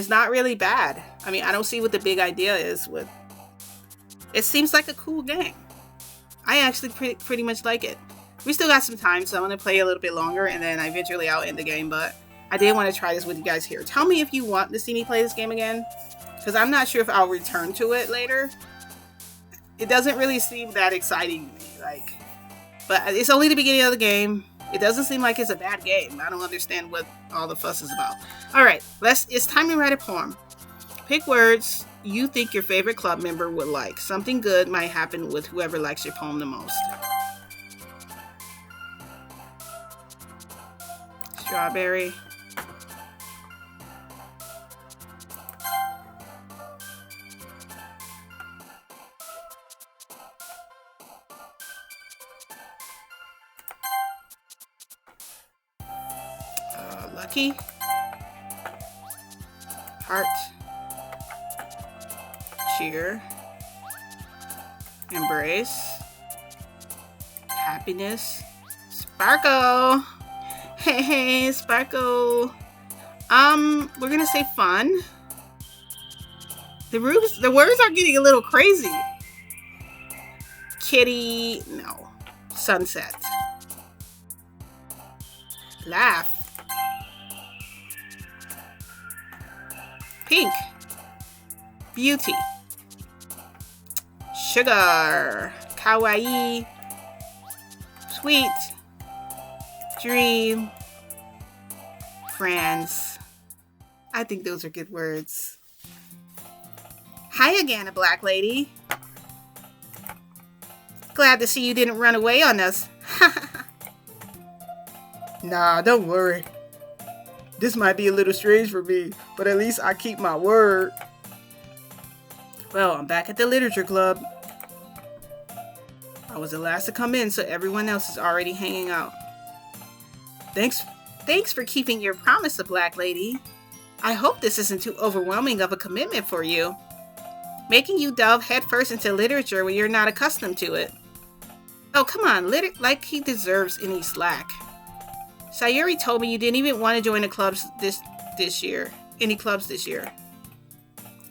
S1: not really bad. I mean, I don't see what the big idea is with. It seems like a cool game. I actually pretty much like it. We still got some time, so I'm going to play a little bit longer, and then eventually I'll end the game, but I did want to try this with you guys here. Tell me if you want to see me play this game again, because I'm not sure if I'll return to it later. It doesn't really seem that exciting to me, but it's only the beginning of the game. It doesn't seem like it's a bad game. I don't understand what all the fuss is about. All right, it's time to write a poem. Pick words you think your favorite club member would like. Something good might happen with whoever likes your poem the most. Strawberry. Lucky. Heart. Cheer. Embrace. Happiness. Sparkle. Hey, Sparkle. We're gonna say fun. The words are getting a little crazy. Kitty. No. Sunset. Laugh. Pink. Beauty. Sugar. Kawaii. Sweet. Dream. Friends. I think those are good words. Hi again, a black lady. Glad to see you didn't run away on us.
S2: Nah, don't worry. This might be a little strange for me, but at least I keep my word.
S1: Well, I'm back at the literature club. I was the last to come in, so everyone else is already hanging out. Thanks for keeping your promise, a black lady. I hope this isn't too overwhelming of a commitment for you. Making you delve headfirst into literature when you're not accustomed to it. Oh, come on, like he deserves any slack. Sayuri told me you didn't even want to join the clubs this year. Any clubs this year.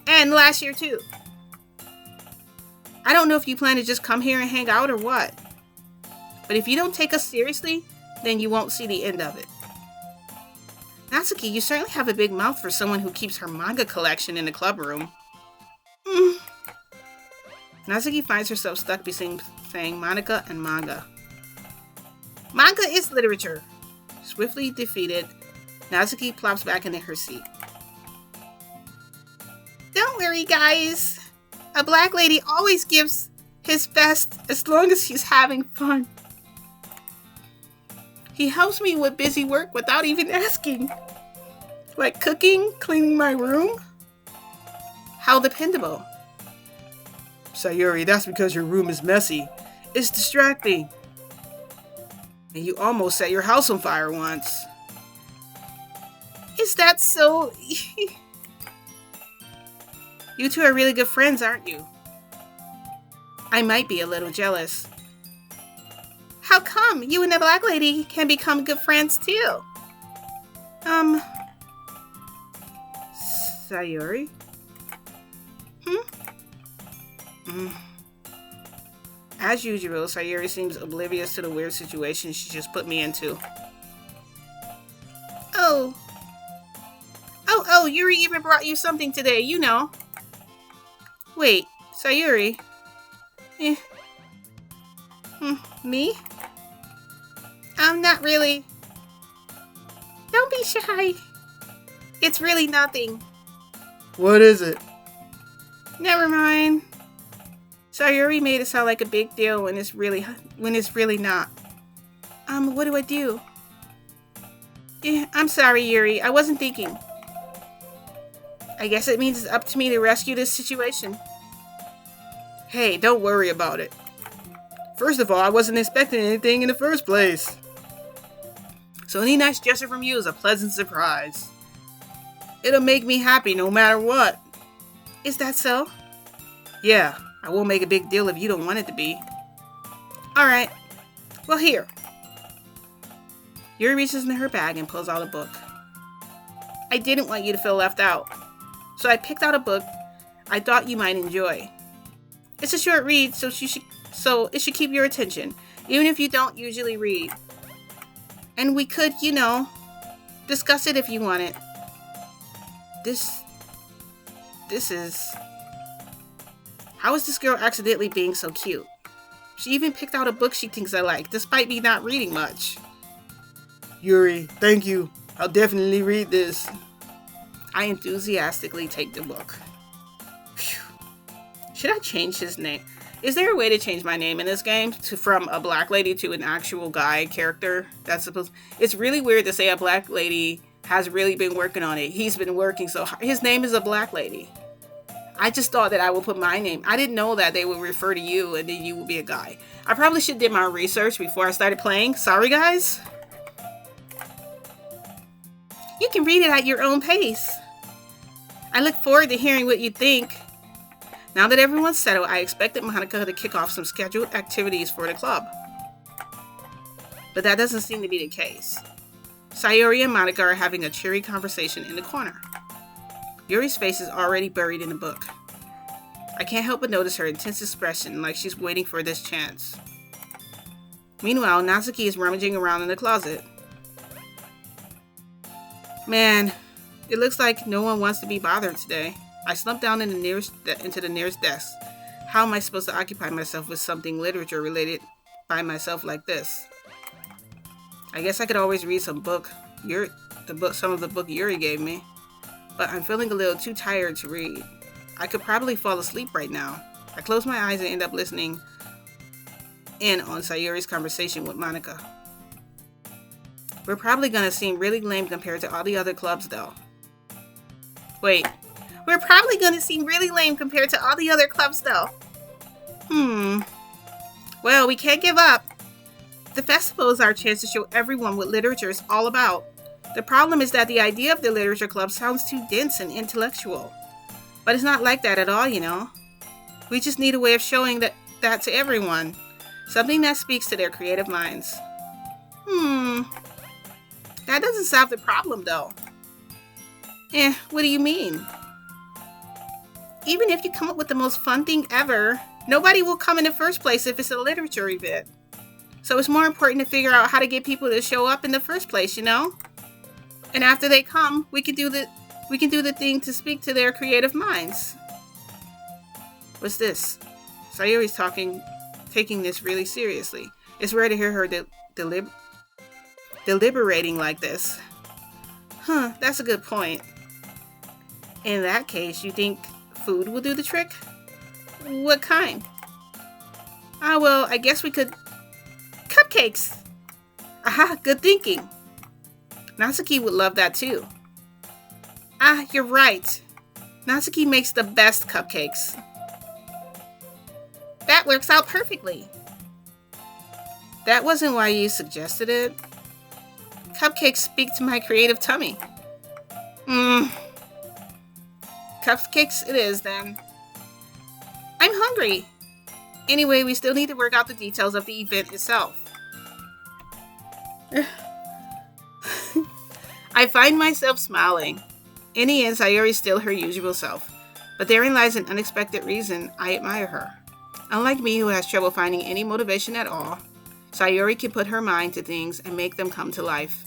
S1: And last year too. I don't know if you plan to just come here and hang out or what. But if you don't take us seriously, then you won't see the end of it. Natsuki, you certainly have a big mouth for someone who keeps her manga collection in the club room. Natsuki finds herself stuck between saying Monica and manga. Manga is literature. Swiftly defeated, Natsuki plops back into her seat. Don't worry, guys. A black lady always gives his best as long as he's having fun. He helps me with busy work without even asking. Like cooking, cleaning my room. How dependable.
S2: Sayuri, that's because your room is messy. It's distracting. And you almost set your house on fire once.
S1: Is that so? You two are really good friends, aren't you? I might be a little jealous. How come you and the black lady can become good friends too?
S2: Sayuri?
S1: As usual, Sayuri seems oblivious to the weird situation she just put me into. Oh, Yuri even brought you something today, you know. Wait, Sayuri? Me? Not really. Don't be shy. It's really nothing.
S2: What is it?
S1: Never mind. Sayuri made it sound like a big deal when it's really not. What do I do? I'm sorry, Yuri. I wasn't thinking. I guess it means it's up to me to rescue this situation.
S2: Hey, don't worry about it. First of all, I wasn't expecting anything in the first place. So any nice gesture from you is a pleasant surprise. It'll make me happy no matter what.
S1: Is that so?
S2: Yeah, I won't make a big deal if you don't want it to be.
S1: Alright. Well, here. Yuri reaches into her bag and pulls out a book. I didn't want you to feel left out, so I picked out a book I thought you might enjoy. It's a short read, so it should keep your attention, even if you don't usually read. And we could, discuss it if you want it.
S2: This is...
S1: How is this girl accidentally being so cute? She even picked out a book she thinks I like, despite me not reading much.
S2: Yuri, thank you. I'll definitely read this.
S1: I enthusiastically take the book. Phew. Should I change his name? Is there a way to change my name in this game from a black lady to an actual guy character? It's really weird to say a black lady has really been working on it. He's been working so hard. His name is a black lady. I just thought that I would put my name. I didn't know that they would refer to you and then you would be a guy. I probably should have did my research before I started playing. Sorry, guys. You can read it at your own pace. I look forward to hearing what you think. Now that everyone's settled, I expected Monica to kick off some scheduled activities for the club. But that doesn't seem to be the case. Sayuri and Monica are having a cheery conversation in the corner. Yuri's face is already buried in the book. I can't help but notice her intense expression, like she's waiting for this chance. Meanwhile, Natsuki is rummaging around in the closet. Man, it looks like no one wants to be bothered today. I slumped down into the nearest desk. How am I supposed to occupy myself with something literature related by myself like this? I guess I could always read some some of the book Yuri gave me. But I'm feeling a little too tired to read. I could probably fall asleep right now. I close my eyes and end up listening in on Sayuri's conversation with Monica. We're probably gonna seem really lame compared to all the other clubs though. Wait. We're probably gonna seem really lame compared to all the other clubs though. Well, we can't give up. The festival is our chance to show everyone what literature is all about. The problem is that the idea of the literature club sounds too dense and intellectual. But it's not like that at all, We just need a way of showing that to everyone. Something that speaks to their creative minds. That doesn't solve the problem, though. What do you mean? Even if you come up with the most fun thing ever, nobody will come in the first place if it's a literature event. So it's more important to figure out how to get people to show up in the first place, And after they come, we can do the thing to speak to their creative minds. What's this? Sayuri's taking this really seriously. It's rare to hear her deliberating like this. That's a good point. In that case, you think food will do the trick? What kind? Well, I guess we could... Cupcakes! Aha, good thinking. Natsuki would love that too. You're right. Natsuki makes the best cupcakes. That works out perfectly. That wasn't why you suggested it. Cupcakes speak to my creative tummy. Cupcakes it is then. I'm hungry. Anyway, we still need to work out the details of the event itself. I find myself smiling. In the end, Sayori is still her usual self. But therein lies an unexpected reason I admire her. Unlike me, who has trouble finding any motivation at all, Sayori can put her mind to things and make them come to life.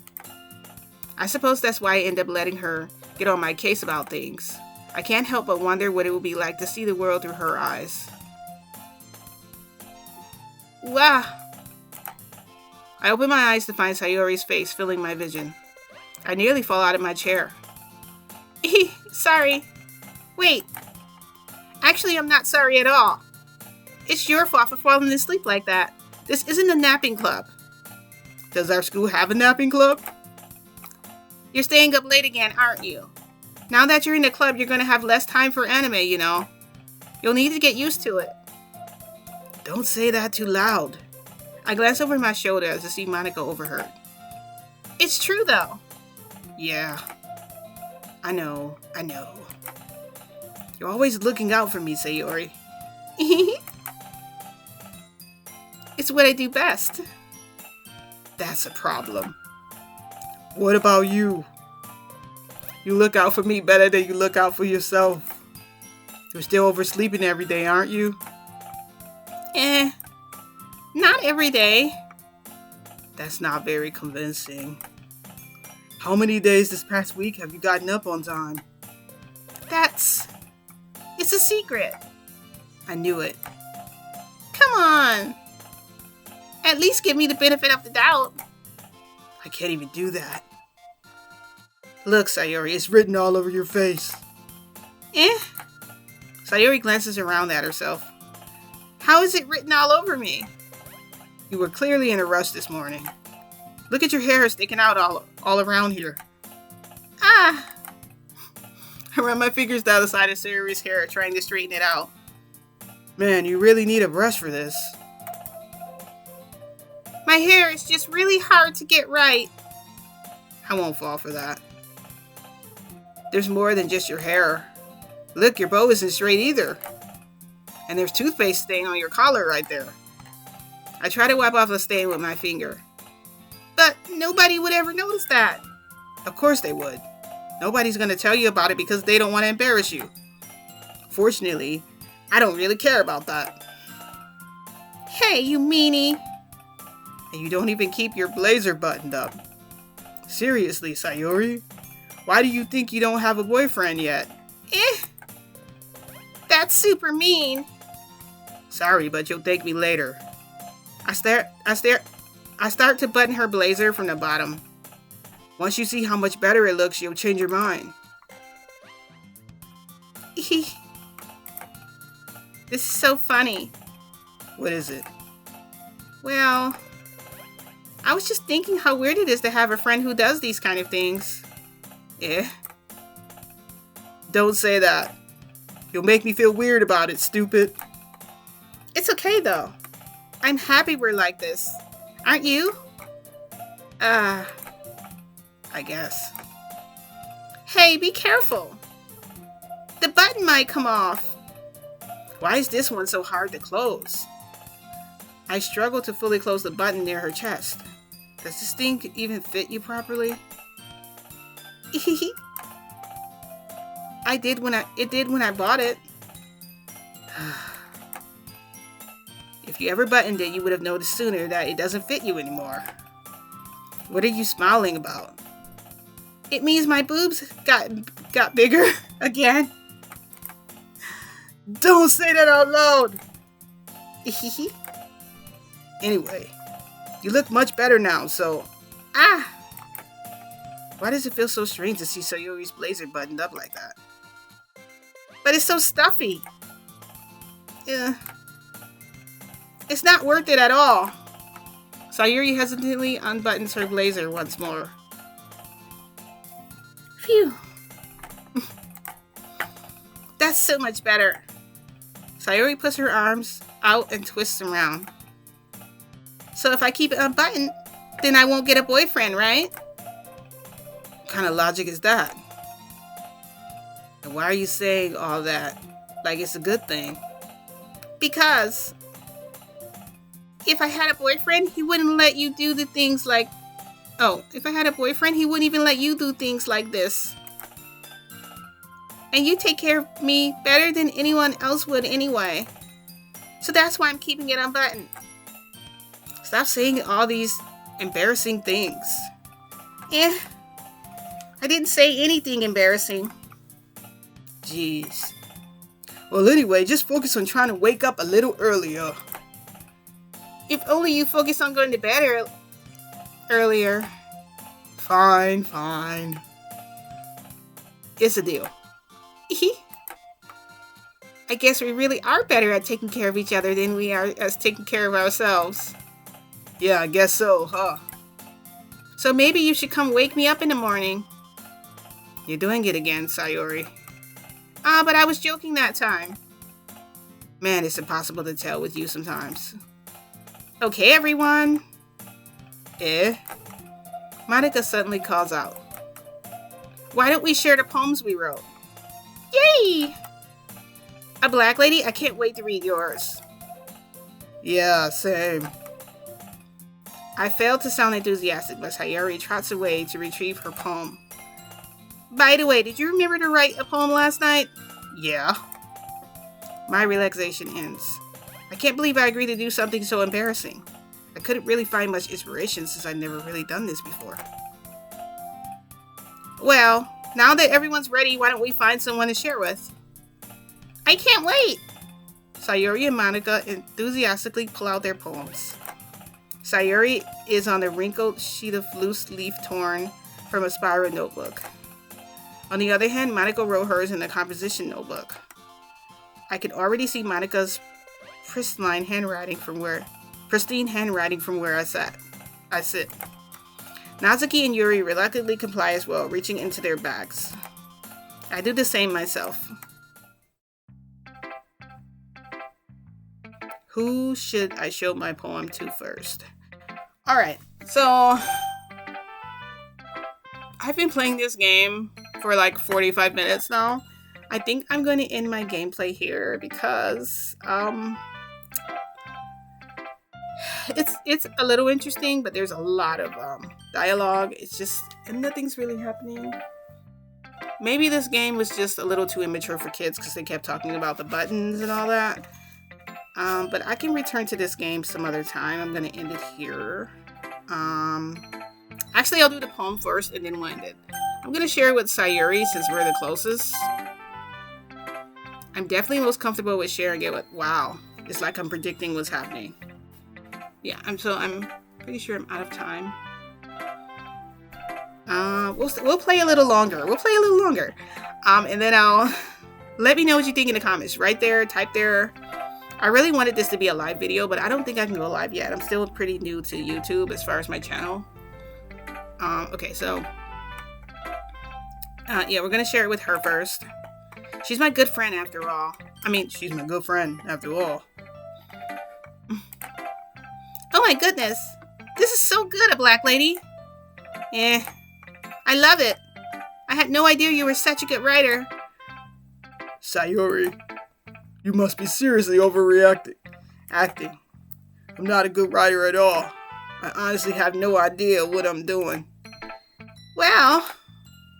S1: I suppose that's why I end up letting her get on my case about things. I can't help but wonder what it would be like to see the world through her eyes. Wow! I open my eyes to find Sayori's face filling my vision. I nearly fall out of my chair. Sorry. Wait. Actually, I'm not sorry at all. It's your fault for falling asleep like that. This isn't a napping club.
S2: Does our school have a napping club?
S1: You're staying up late again, aren't you? Now that you're in the club, you're going to have less time for anime, you know. You'll need to get used to it.
S2: Don't say that too loud.
S1: I glance over my shoulder as I see Monica overheard. It's true, though.
S2: Yeah. I know. You're always looking out for me, Sayori.
S1: It's what I do best.
S2: That's a problem. What about you? You look out for me better than you look out for yourself. You're still oversleeping every day, aren't you?
S1: Not every day.
S2: That's not very convincing. How many days this past week have you gotten up on time?
S1: It's a secret.
S2: I knew it.
S1: Come on. At least give me the benefit of the doubt.
S2: I can't even do that. Look, Sayori, it's written all over your face.
S1: Sayori glances around at herself. How is it written all over me?
S2: You were clearly in a rush this morning. Look at your hair sticking out all around here.
S1: I
S2: run my fingers down the side of Sayori's hair, trying to straighten it out. Man, you really need a brush for this.
S1: My hair is just really hard to get right.
S2: I won't fall for that. There's more than just your hair. Look, your bow isn't straight either. And there's toothpaste stain on your collar right there. I try to wipe off the stain with my finger.
S1: But nobody would ever notice that.
S2: Of course they would. Nobody's going to tell you about it because they don't want to embarrass you. Fortunately, I don't really care about that.
S1: Hey, you meanie.
S2: And you don't even keep your blazer buttoned up. Seriously, Sayori? Why do you think you don't have a boyfriend yet?
S1: That's super mean.
S2: Sorry, but you'll thank me later. I start to button her blazer from the bottom. Once you see how much better it looks, you'll change your mind.
S1: This is so funny.
S2: What is it?
S1: Well, I was just thinking how weird it is to have a friend who does these kind of things.
S2: Don't say that. You'll make me feel weird about it, stupid.
S1: It's okay, though. I'm happy we're like this. Aren't you?
S2: I guess.
S1: Hey, be careful. The button might come off.
S2: Why is this one so hard to close? I struggle to fully close the button near her chest. Does this thing even fit you properly?
S1: It did when I bought it.
S2: If you ever buttoned it, you would have noticed sooner that it doesn't fit you anymore. What are you smiling about?
S1: It means my boobs got bigger again.
S2: Don't say that out loud! Anyway, you look much better now, so...
S1: Why does it feel so strange to see Sayori's blazer buttoned up like that? But it's so stuffy. Yeah. It's not worth it at all. Sayori hesitantly unbuttons her blazer once more. Phew. That's so much better. Sayori puts her arms out and twists them around. So if I keep it unbuttoned, then I won't get a boyfriend, right? What kind of logic is that? And why are you saying all that like it's a good thing? Because if I had a boyfriend, he wouldn't let you do the things like... Oh, if I had a boyfriend, he wouldn't even let you do things like this. And you take care of me better than anyone else would anyway. So that's why I'm keeping it unbuttoned. Stop saying all these embarrassing things. I didn't say anything embarrassing.
S2: Jeez. Well, anyway, just focus on trying to wake up a little earlier.
S1: If only you focus on going to bed earlier.
S2: Fine.
S1: It's a deal. I guess we really are better at taking care of each other than we are at taking care of ourselves.
S2: Yeah, I guess so, huh?
S1: So maybe you should come wake me up in the morning. You're doing it again, Sayori. But I was joking that time. Man, it's impossible to tell with you sometimes. Okay, everyone. Monica suddenly calls out. Why don't we share the poems we wrote? Yay! A black lady, I can't wait to read yours.
S2: Yeah, same.
S1: I failed to sound enthusiastic, but Sayori trots away to retrieve her poem. By the way, did you remember to write a poem last night?
S2: Yeah.
S1: My relaxation ends. I can't believe I agreed to do something so embarrassing. I couldn't really find much inspiration since I'd never really done this before. Well, now that everyone's ready, why don't we find someone to share with? I can't wait! Sayori and Monica enthusiastically pull out their poems. Sayori is on a wrinkled sheet of loose leaf torn from a spiral notebook. On the other hand, Monica wrote hers in a composition notebook. I can already see Monica's pristine handwriting from where I sit. Natsuki and Yuri reluctantly comply as well, reaching into their bags. I do the same myself. Who should I show my poem to first? Alright, so I've been playing this game for like 45 minutes now. I think I'm going to end my gameplay here because it's a little interesting, but there's a lot of dialogue. It's just, and nothing's really happening. Maybe this game was just a little too immature for kids because they kept talking about the buttons and all that. But I can return to this game some other time. I'm going to end it here. Actually, I'll do the poem first and then we'll end it. I'm going to share it with Sayuri since we're the closest. I'm definitely most comfortable with sharing it with... Wow. It's like I'm predicting what's happening. Yeah, I'm pretty sure I'm out of time. We'll play a little longer. And then I'll... Let me know what you think in the comments. Right there, type there. I really wanted this to be a live video, but I don't think I can go live yet. I'm still pretty new to YouTube as far as my channel. Okay, so... yeah, we're going to share it with her first. She's my good friend after all.
S2: She's my good friend after all.
S1: Oh my goodness. This is so good, a black lady. I love it. I had no idea you were such a good writer.
S2: Sayori, you must be seriously overreacting. I'm not a good writer at all. I honestly have no idea what I'm doing.
S1: Well,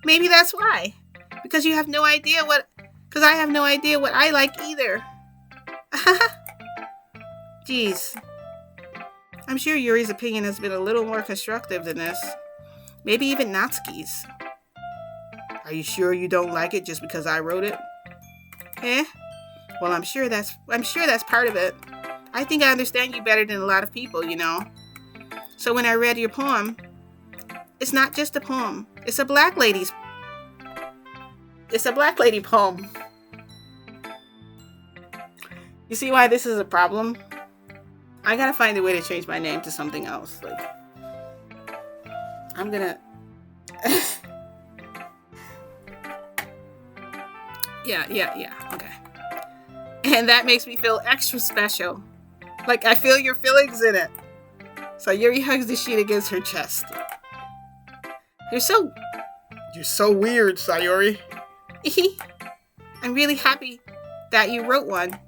S1: maybe that's why. Because you have no idea what... Because I have no idea what I like either. Jeez. I'm sure Yuri's opinion has been a little more constructive than this. Maybe even Natsuki's.
S2: Are you sure you don't like it just because I wrote it?
S1: Well, I'm sure that's part of it. I think I understand you better than a lot of people, you know. So when I read your poem, it's not just a poem. It's a black lady's. It's a black lady poem. You see why this is a problem? I gotta find a way to change my name to something else. Like, I'm gonna. Yeah. Okay. And that makes me feel extra special. Like I feel your feelings in it. Sayuri hugs the sheet against her chest. You're so
S2: weird, Sayuri.
S1: I'm really happy that you wrote one.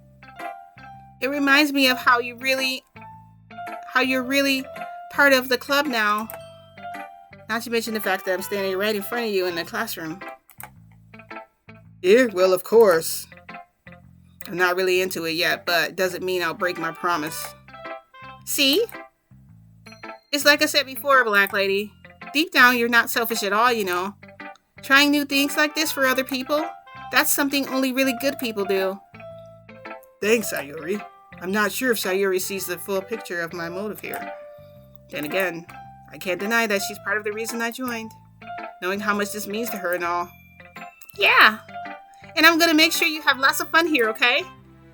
S1: It reminds me of how you're really part of the club now. Not to mention the fact that I'm standing right in front of you in the classroom.
S2: Yeah, well, of course.
S1: I'm not really into it yet, but doesn't mean I'll break my promise. See? It's like I said before, Black Lady. Deep down, you're not selfish at all, you know. Trying new things like this for other people, that's something only really good people do.
S2: Thanks, Sayuri. I'm not sure if Sayuri sees the full picture of my motive here.
S1: Then again, I can't deny that she's part of the reason I joined. Knowing how much this means to her and all. Yeah. And I'm gonna make sure you have lots of fun here, okay?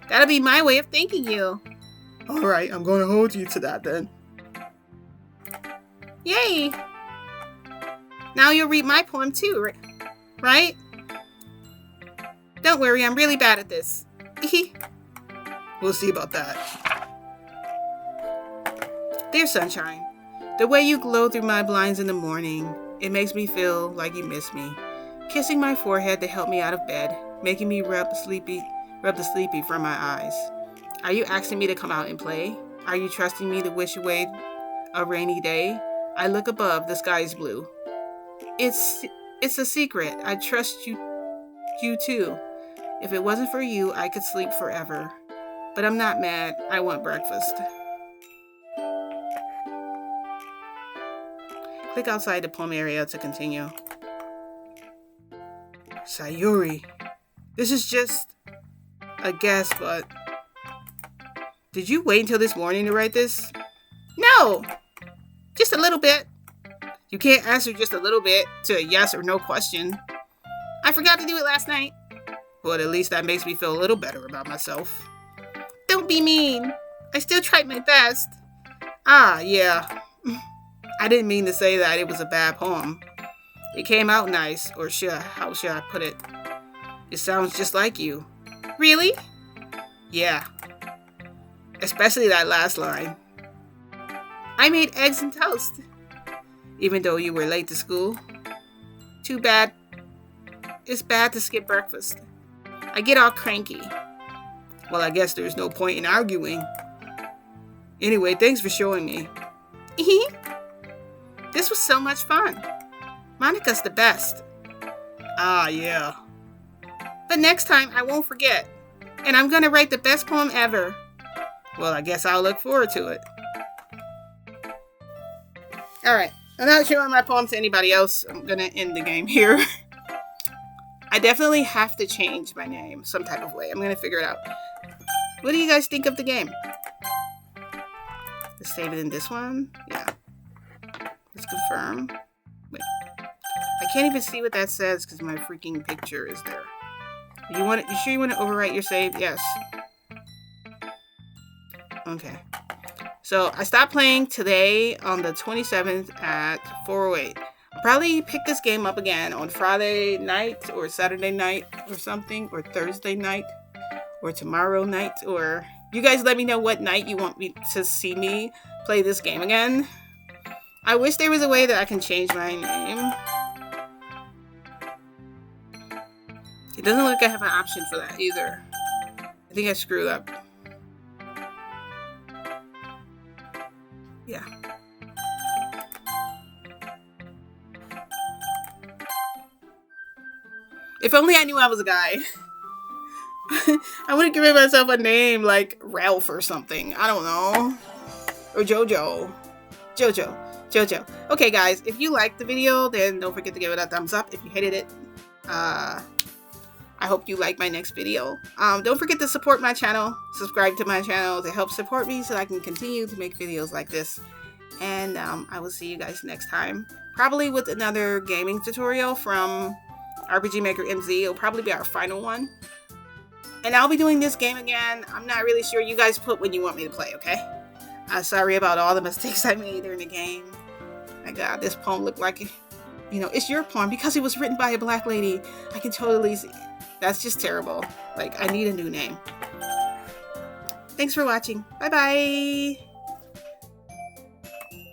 S1: That'll be my way of thanking you.
S2: Alright, I'm gonna hold you to that then.
S1: Yay! Now you'll read my poem too, right? Don't worry, I'm really bad at this.
S2: We'll see about that.
S1: Dear Sunshine, the way you glow through my blinds in the morning, it makes me feel like you miss me. Kissing my forehead to help me out of bed, making me rub the sleepy from my eyes. Are you asking me to come out and play? Are you trusting me to wish away a rainy day? I look above, the sky is blue. It's a secret. I trust you too. If it wasn't for you, I could sleep forever. But I'm not mad. I want breakfast. Click outside the poem area to continue.
S2: Sayuri, this is just a guess, but did you wait until this morning to write this?
S1: No! Just a little bit. You can't answer just a little bit to a yes or no question. I forgot to do it last night.
S2: But at least that makes me feel a little better about myself.
S1: Don't be mean. I still tried my best.
S2: Ah, yeah. I didn't mean to say that it was a bad poem. It came out nice, or how should I put it? It sounds just like you.
S1: Really?
S2: Yeah. Especially that last line.
S1: I made eggs and toast.
S2: Even though you were late to school?
S1: Too bad. It's bad to skip breakfast. I get all cranky.
S2: Well, I guess there's no point in arguing. Anyway, thanks for showing me.
S1: This was so much fun. Monica's the best.
S2: Ah, yeah.
S1: But next time, I won't forget. And I'm gonna write the best poem ever.
S2: Well, I guess I'll look forward to it.
S1: Alright, I'm not showing my poem to anybody else. I'm gonna end the game here. I definitely have to change my name some type of way. I'm gonna figure it out. What do you guys think of the game? Let's save it in this one. Yeah. Let's confirm. Wait. I can't even see what that says because my freaking picture is there. You sure you want to overwrite your save? Yes. Okay. So I stopped playing today on the 27th at 4:08. I'll probably pick this game up again on Friday night or Saturday night or something, or Thursday night or tomorrow night, or you guys let me know what night you want me to see me play this game again. I wish there was a way that I can change my name. It doesn't look like I have an option for that either. I think I screwed up. Yeah. If only I knew I was a guy. I would have given myself a name like Ralph or something. I don't know. Or Jojo. Jojo. Okay, guys. If you liked the video, then don't forget to give it a thumbs up. If you hated it, I hope you like my next video. Don't forget to support my channel. Subscribe to my channel to help support me so I can continue to make videos like this. And I will see you guys next time. probably with another gaming tutorial from RPG Maker MZ. It'll probably be our final one. And I'll be doing this game again. I'm not really sure. You guys put when you want me to play, okay? Sorry about all the mistakes I made during the game. My God, this poem looked like, it's your poem because it was written by a black lady. I can totally see. That's just terrible. Like, I need a new name. Thanks for watching. Bye-bye.